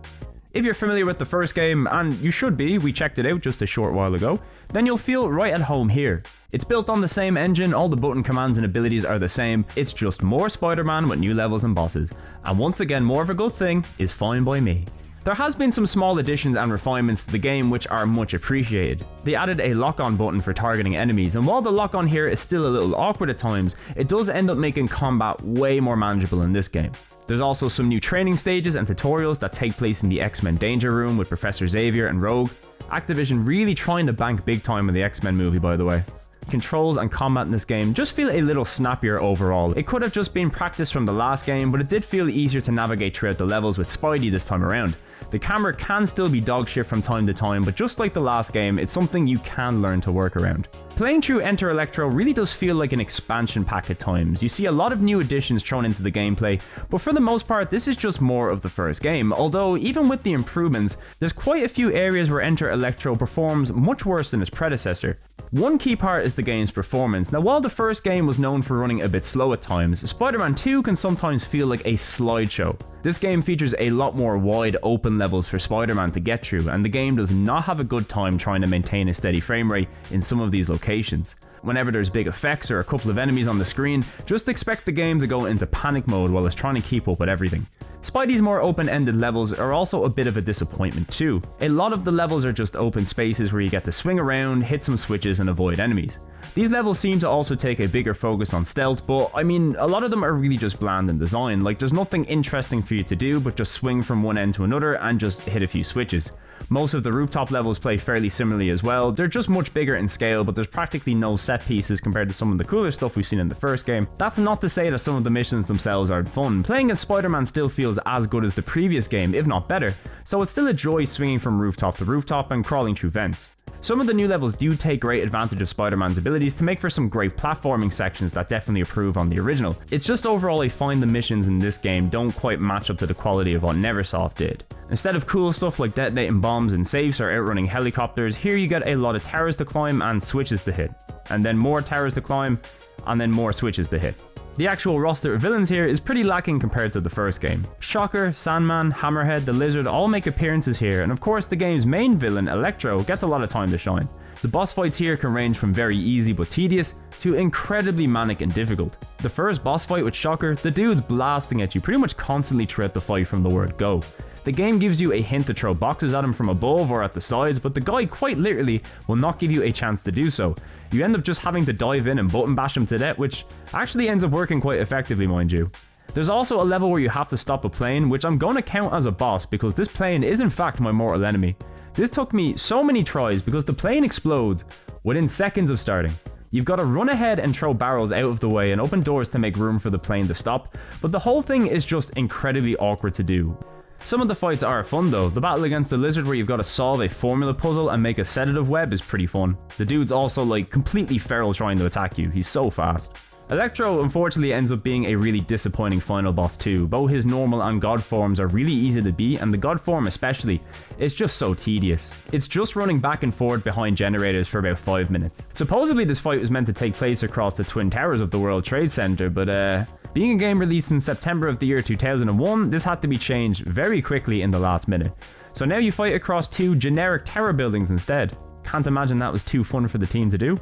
If you're familiar with the first game, and you should be, we checked it out just a short while ago, then you'll feel right at home here. It's built on the same engine, all the button commands and abilities are the same, it's just more Spider-Man with new levels and bosses. And once again, more of a good thing is fine by me. There has been some small additions and refinements to the game which are much appreciated. They added a lock-on button for targeting enemies, and while the lock-on here is still a little awkward at times, it does end up making combat way more manageable in this game. There's also some new training stages and tutorials that take place in the X-Men Danger Room with Professor Xavier and Rogue. Activision really trying to bank big time in the X-Men movie, by the way. Controls and combat in this game just feel a little snappier overall. It could have just been practice from the last game, but it did feel easier to navigate throughout the levels with Spidey this time around. The camera can still be dogshit from time to time, but just like the last game, it's something you can learn to work around. Playing through Enter Electro really does feel like an expansion pack at times. You see a lot of new additions thrown into the gameplay, but for the most part this is just more of the first game, although even with the improvements, there's quite a few areas where Enter Electro performs much worse than its predecessor. One key part is the game's performance. Now while the first game was known for running a bit slow at times, Spider-Man 2 can sometimes feel like a slideshow. This game features a lot more wide open levels for Spider-Man to get through, and the game does not have a good time trying to maintain a steady frame rate in some of these locations. Whenever there's big effects or a couple of enemies on the screen, just expect the game to go into panic mode while it's trying to keep up with everything. Spidey's more open-ended levels are also a bit of a disappointment too. A lot of the levels are just open spaces where you get to swing around, hit some switches and avoid enemies. These levels seem to also take a bigger focus on stealth, but I mean, a lot of them are really just bland in design. Like there's nothing interesting for you to do but just swing from one end to another and just hit a few switches. Most of the rooftop levels play fairly similarly as well. They're just much bigger in scale, but there's practically no set pieces compared to some of the cooler stuff we've seen in the first game. That's not to say that some of the missions themselves aren't fun. Playing as Spider-Man still feels as good as the previous game, if not better, so it's still a joy swinging from rooftop to rooftop and crawling through vents. Some of the new levels do take great advantage of Spider-Man's abilities to make for some great platforming sections that definitely improve on the original. It's just overall I find the missions in this game don't quite match up to the quality of what Neversoft did. Instead of cool stuff like detonating bombs and safes or outrunning helicopters, here you get a lot of towers to climb and switches to hit. And then more towers to climb, and then more switches to hit. The actual roster of villains here is pretty lacking compared to the first game. Shocker, Sandman, Hammerhead, the Lizard all make appearances here, and of course the game's main villain, Electro, gets a lot of time to shine. The boss fights here can range from very easy but tedious to incredibly manic and difficult. The first boss fight with Shocker, the dude's blasting at you pretty much constantly throughout the fight from the word go. The game gives you a hint to throw boxes at him from above or at the sides, but the guy quite literally will not give you a chance to do so. You end up just having to dive in and button bash him to death, which actually ends up working quite effectively, mind you. There's also a level where you have to stop a plane, which I'm going to count as a boss because this plane is in fact my mortal enemy. This took me so many tries because the plane explodes within seconds of starting. You've got to run ahead and throw barrels out of the way and open doors to make room for the plane to stop, but the whole thing is just incredibly awkward to do. Some of the fights are fun though. The battle against the Lizard where you've got to solve a formula puzzle and make a sedative web is pretty fun. The dude's also like completely feral trying to attack you, he's so fast. Electro unfortunately ends up being a really disappointing final boss too. Both his normal and god forms are really easy to beat, and the god form especially is just so tedious. It's just running back and forth behind generators for about 5 minutes. Supposedly this fight was meant to take place across the Twin Towers of the World Trade Center, but being a game released in September of the year 2001, this had to be changed very quickly in the last minute. So now you fight across 2 generic tower buildings instead. Can't imagine that was too fun for the team to do.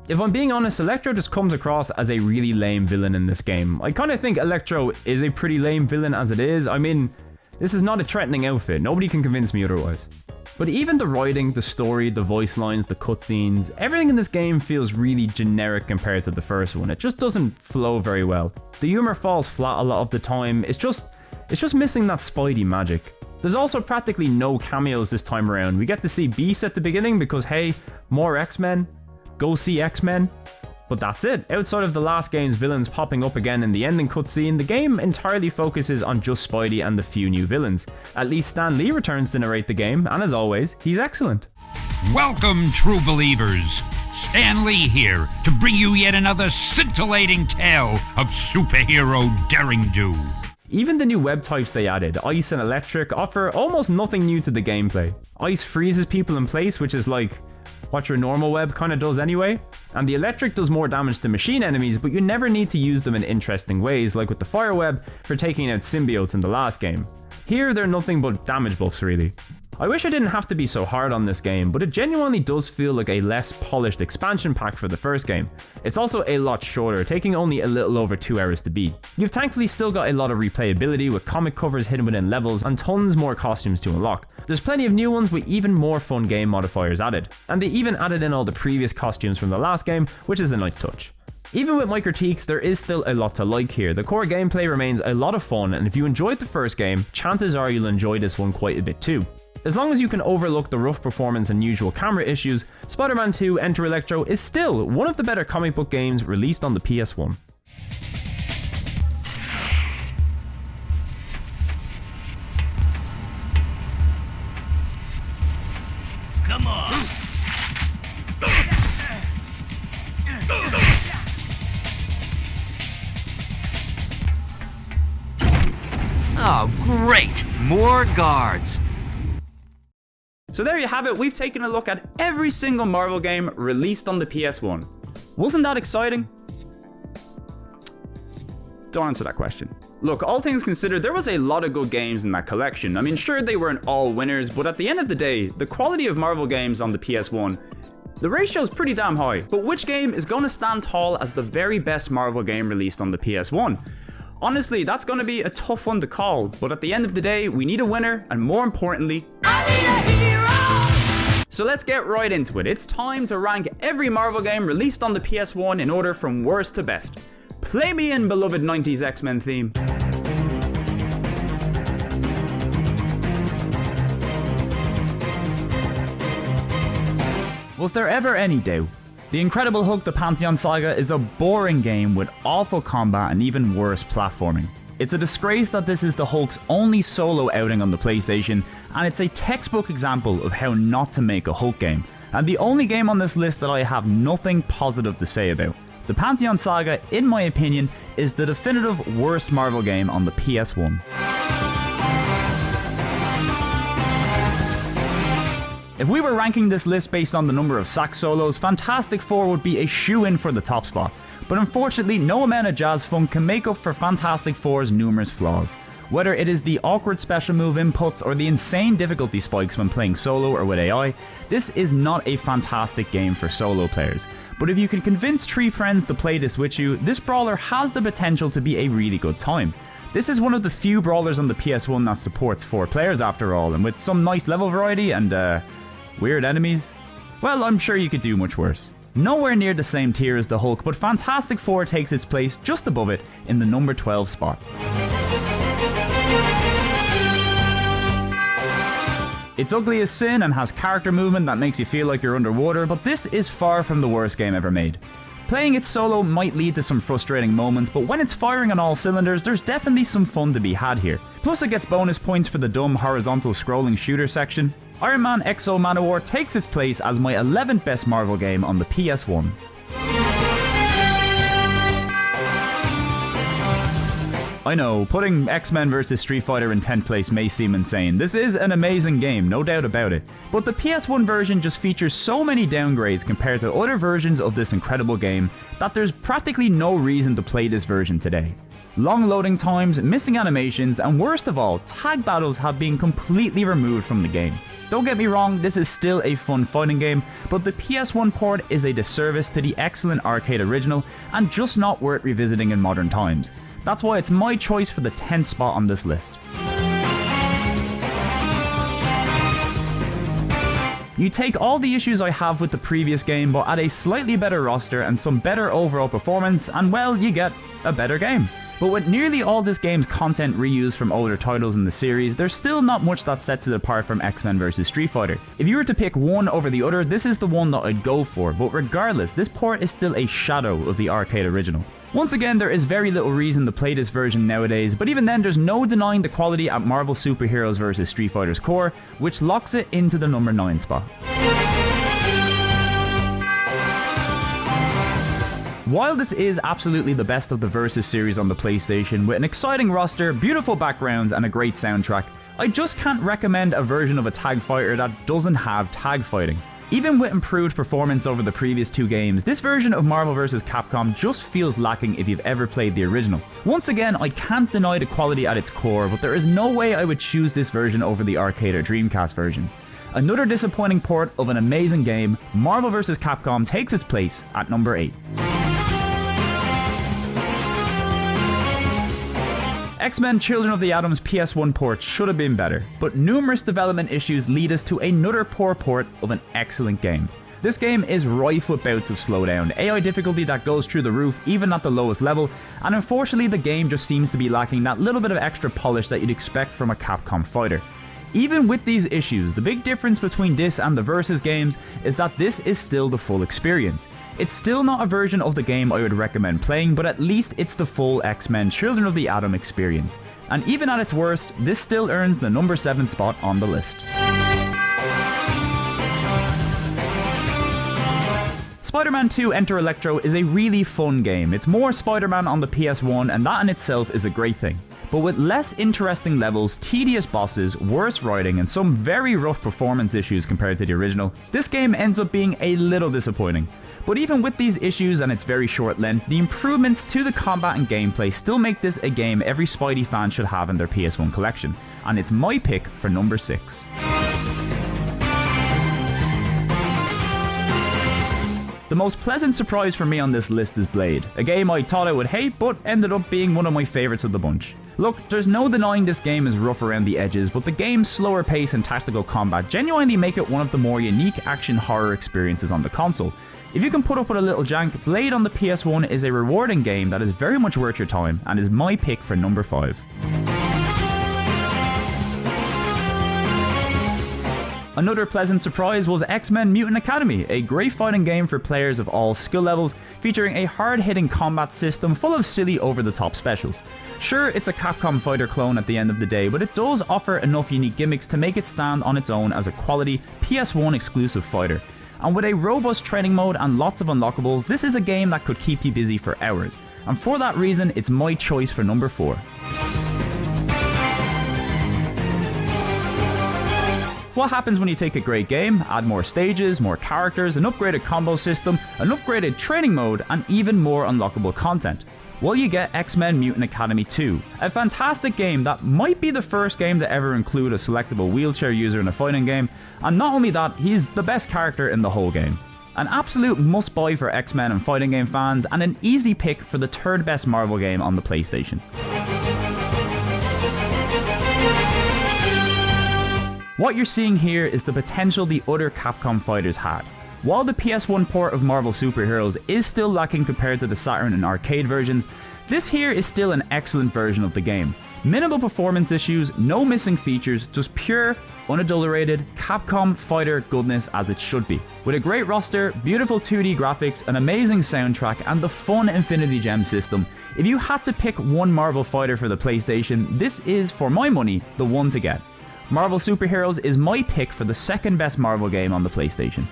If I'm being honest, Electro just comes across as a really lame villain in this game. I kind of think Electro is a pretty lame villain as it is. I mean, this is not a threatening outfit, nobody can convince me otherwise. But even the writing, the story, the voice lines, the cutscenes, everything in this game feels really generic compared to the first one. It just doesn't flow very well. The humor falls flat a lot of the time, it's just missing that Spidey magic. There's also practically no cameos this time around. We get to see Beast at the beginning because hey, more X-Men, go see X-Men. But that's it. Outside of the last game's villains popping up again in the ending cutscene, the game entirely focuses on just Spidey and the few new villains. At least Stan Lee returns to narrate the game, and as always, he's excellent. Welcome, true believers. Stan Lee here to bring you yet another scintillating tale of superhero daring-do. Even the new web types they added, Ice and Electric, offer almost nothing new to the gameplay. Ice freezes people in place, which is like what your normal web kinda does anyway, and the Electric does more damage to machine enemies, but you never need to use them in interesting ways, like with the Fire Web for taking out symbiotes in the last game. Here they're nothing but damage buffs really. I wish I didn't have to be so hard on this game, but it genuinely does feel like a less polished expansion pack for the first game. It's also a lot shorter, taking only a little over 2 hours to beat. You've thankfully still got a lot of replayability with comic covers hidden within levels and tons more costumes to unlock. There's plenty of new ones with even more fun game modifiers added, and they even added in all the previous costumes from the last game, which is a nice touch. Even with my critiques, there is still a lot to like here. The core gameplay remains a lot of fun, and if you enjoyed the first game, chances are you'll enjoy this one quite a bit too. As long as you can overlook the rough performance and usual camera issues, Spider-Man 2 Enter Electro is still one of the better comic book games released on the PS1. Come on. Oh, great! More guards. So there you have it, we've taken a look at every single Marvel game released on the PS1. Wasn't that exciting? Don't answer that question. Look, all things considered, there was a lot of good games in that collection. I mean, sure, they weren't all winners, but at the end of the day, the quality of Marvel games on the PS1, the ratio is pretty damn high. But which game is going to stand tall as the very best Marvel game released on the PS1? Honestly, that's going to be a tough one to call, but at the end of the day, we need a winner, and more importantly, I need a hero! So let's get right into it. It's time to rank every Marvel game released on the PS1 in order from worst to best. Play me in, beloved 90s X-Men theme. Was there ever any doubt? The Incredible Hulk The Pantheon Saga is a boring game with awful combat and even worse platforming. It's a disgrace that this is the Hulk's only solo outing on the PlayStation, and it's a textbook example of how not to make a Hulk game, and the only game on this list that I have nothing positive to say about. The Pantheon Saga, in my opinion, is the definitive worst Marvel game on the PS1. If we were ranking this list based on the number of sax solos, Fantastic Four would be a shoo-in for the top spot. But unfortunately, no amount of jazz funk can make up for Fantastic Four's numerous flaws. Whether it is the awkward special move inputs or the insane difficulty spikes when playing solo or with AI, this is not a fantastic game for solo players. But if you can convince 3 friends to play this with you, this brawler has the potential to be a really good time. This is one of the few brawlers on the PS1 that supports 4 players after all, and with some nice level variety and weird enemies, well, I'm sure you could do much worse. Nowhere near the same tier as the Hulk, but Fantastic Four takes its place just above it in the number 12 spot. It's ugly as sin and has character movement that makes you feel like you're underwater, but this is far from the worst game ever made. Playing it solo might lead to some frustrating moments, but when it's firing on all cylinders, there's definitely some fun to be had here. Plus it gets bonus points for the dumb horizontal scrolling shooter section. Iron Man Exo Manowar takes its place as my 11th best Marvel game on the PS1. I know, putting X-Men vs Street Fighter in 10th place may seem insane. This is an amazing game, no doubt about it. But the PS1 version just features so many downgrades compared to other versions of this incredible game that there's practically no reason to play this version today. Long loading times, missing animations, and worst of all, tag battles have been completely removed from the game. Don't get me wrong, this is still a fun fighting game, but the PS1 port is a disservice to the excellent arcade original and just not worth revisiting in modern times. That's why it's my choice for the 10th spot on this list. You take all the issues I have with the previous game, but add a slightly better roster and some better overall performance, and well, you get a better game. But with nearly all this game's content reused from older titles in the series, there's still not much that sets it apart from X-Men vs Street Fighter. If you were to pick one over the other, this is the one that I'd go for, but regardless, this port is still a shadow of the arcade original. Once again, there is very little reason to play this version nowadays, but even then there's no denying the quality at Marvel Super Heroes vs Street Fighter's core, which locks it into the number 9 spot. While this is absolutely the best of the Versus series on the PlayStation, with an exciting roster, beautiful backgrounds and a great soundtrack, I just can't recommend a version of a tag fighter that doesn't have tag fighting. Even with improved performance over the previous 2 games, this version of Marvel vs Capcom just feels lacking if you've ever played the original. Once again, I can't deny the quality at its core, but there is no way I would choose this version over the arcade or Dreamcast versions. Another disappointing port of an amazing game, Marvel vs Capcom takes its place at number 8. X-Men Children of the Atom's PS1 port should have been better, but numerous development issues lead us to another poor port of an excellent game. This game is rife with bouts of slowdown, AI difficulty that goes through the roof even at the lowest level, and unfortunately the game just seems to be lacking that little bit of extra polish that you'd expect from a Capcom fighter. Even with these issues, the big difference between this and the Versus games is that this is still the full experience. It's still not a version of the game I would recommend playing, but at least it's the full X-Men Children of the Atom experience. And even at its worst, this still earns the number 7 spot on the list. Spider-Man 2 Enter Electro is a really fun game. It's more Spider-Man on the PS1, and that in itself is a great thing. But with less interesting levels, tedious bosses, worse writing, and some very rough performance issues compared to the original, this game ends up being a little disappointing. But even with these issues and its very short length, the improvements to the combat and gameplay still make this a game every Spidey fan should have in their PS1 collection, and it's my pick for number 6. The most pleasant surprise for me on this list is Blade, a game I thought I would hate but ended up being one of my favourites of the bunch. Look, there's no denying this game is rough around the edges, but the game's slower pace and tactical combat genuinely make it one of the more unique action horror experiences on the console. If you can put up with a little jank, Blade on the PS1 is a rewarding game that is very much worth your time and is my pick for number 5. Another pleasant surprise was X-Men Mutant Academy, a great fighting game for players of all skill levels, featuring a hard-hitting combat system full of silly over-the-top specials. Sure, it's a Capcom fighter clone at the end of the day, but it does offer enough unique gimmicks to make it stand on its own as a quality PS1 exclusive fighter. And with a robust training mode and lots of unlockables, this is a game that could keep you busy for hours. And for that reason, it's my choice for number 4. What happens when you take a great game, add more stages, more characters, an upgraded combo system, an upgraded training mode, and even more unlockable content? Well, you get X-Men Mutant Academy 2, a fantastic game that might be the first game to ever include a selectable wheelchair user in a fighting game, and not only that, he's the best character in the whole game. An absolute must-buy for X-Men and fighting game fans, and an easy pick for the 3rd best Marvel game on the PlayStation. What you're seeing here is the potential the other Capcom fighters had. While the PS1 port of Marvel Super Heroes is still lacking compared to the Saturn and arcade versions, this here is still an excellent version of the game. Minimal performance issues, no missing features, just pure, unadulterated Capcom fighter goodness as it should be. With a great roster, beautiful 2D graphics, an amazing soundtrack, and the fun Infinity Gem system, if you had to pick one Marvel fighter for the PlayStation, this is, for my money, the one to get. Marvel Super Heroes is my pick for the 2nd best Marvel game on the PlayStation.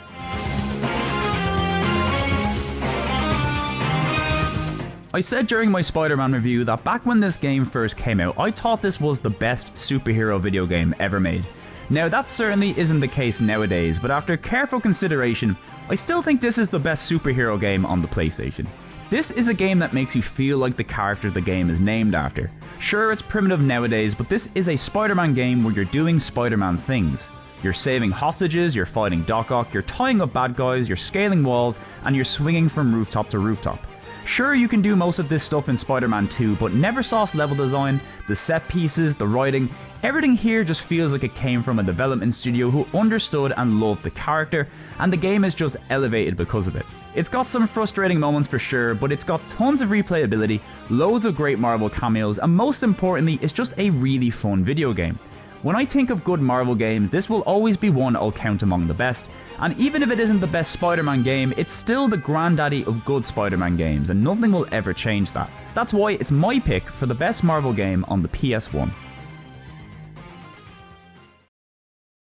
I said during my Spider-Man review that back when this game first came out, I thought this was the best superhero video game ever made. Now that certainly isn't the case nowadays, but after careful consideration, I still think this is the best superhero game on the PlayStation. This is a game that makes you feel like the character the game is named after. Sure, it's primitive nowadays, but this is a Spider-Man game where you're doing Spider-Man things. You're saving hostages, you're fighting Doc Ock, you're tying up bad guys, you're scaling walls, and you're swinging from rooftop to rooftop. Sure, you can do most of this stuff in Spider-Man 2, but Neversoft's level design, the set pieces, the writing, everything here just feels like it came from a development studio who understood and loved the character, and the game is just elevated because of it. It's got some frustrating moments for sure, but it's got tons of replayability, loads of great Marvel cameos, and most importantly, it's just a really fun video game. When I think of good Marvel games, this will always be one I'll count among the best. And even if it isn't the best Spider-Man game, it's still the granddaddy of good Spider-Man games, and nothing will ever change that. That's why it's my pick for the best Marvel game on the PS1.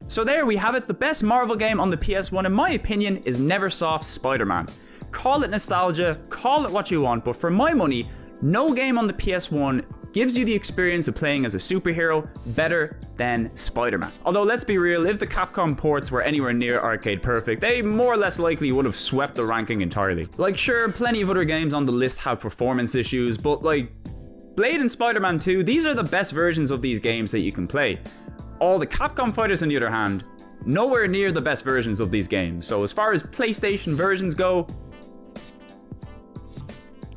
So there we have it, the best Marvel game on the PS1 in my opinion is Neversoft's Spider-Man. Call it nostalgia, call it what you want, but for my money, no game on the PS1 gives you the experience of playing as a superhero better than Spider-Man. Although let's be real, if the Capcom ports were anywhere near arcade perfect, they more or less likely would have swept the ranking entirely. Like sure, plenty of other games on the list have performance issues, but like Blade and Spider-Man 2, these are the best versions of these games that you can play. All the Capcom fighters on the other hand, nowhere near the best versions of these games. So as far as PlayStation versions go,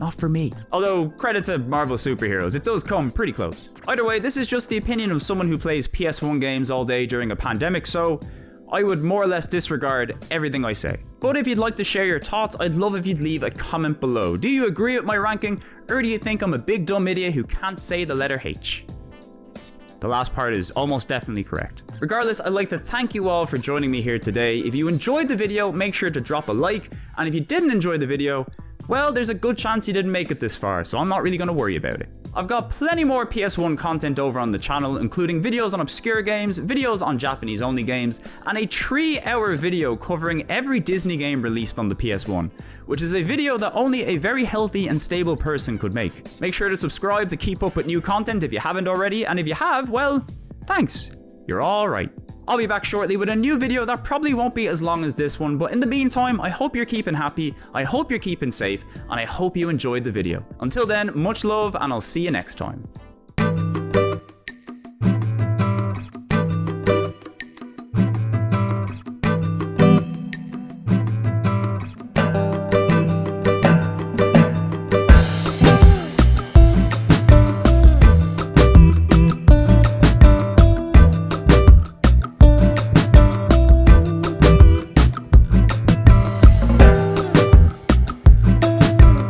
not for me. Although, credit to Marvel superheroes, it does come pretty close. Either way, this is just the opinion of someone who plays PS1 games all day during a pandemic, so I would more or less disregard everything I say. But if you'd like to share your thoughts, I'd love if you'd leave a comment below. Do you agree with my ranking, or do you think I'm a big dumb idiot who can't say the letter H? The last part is almost definitely correct. Regardless, I'd like to thank you all for joining me here today. If you enjoyed the video, make sure to drop a like, and if you didn't enjoy the video, well, there's a good chance you didn't make it this far, so I'm not really going to worry about it. I've got plenty more PS1 content over on the channel, including videos on obscure games, videos on Japanese only games, and a 3-hour video covering every Disney game released on the PS1, which is a video that only a very healthy and stable person could make. Make sure to subscribe to keep up with new content if you haven't already, and if you have, well, thanks. You're alright. I'll be back shortly with a new video that probably won't be as long as this one, but in the meantime, I hope you're keeping happy, I hope you're keeping safe, and I hope you enjoyed the video. Until then, much love, and I'll see you next time.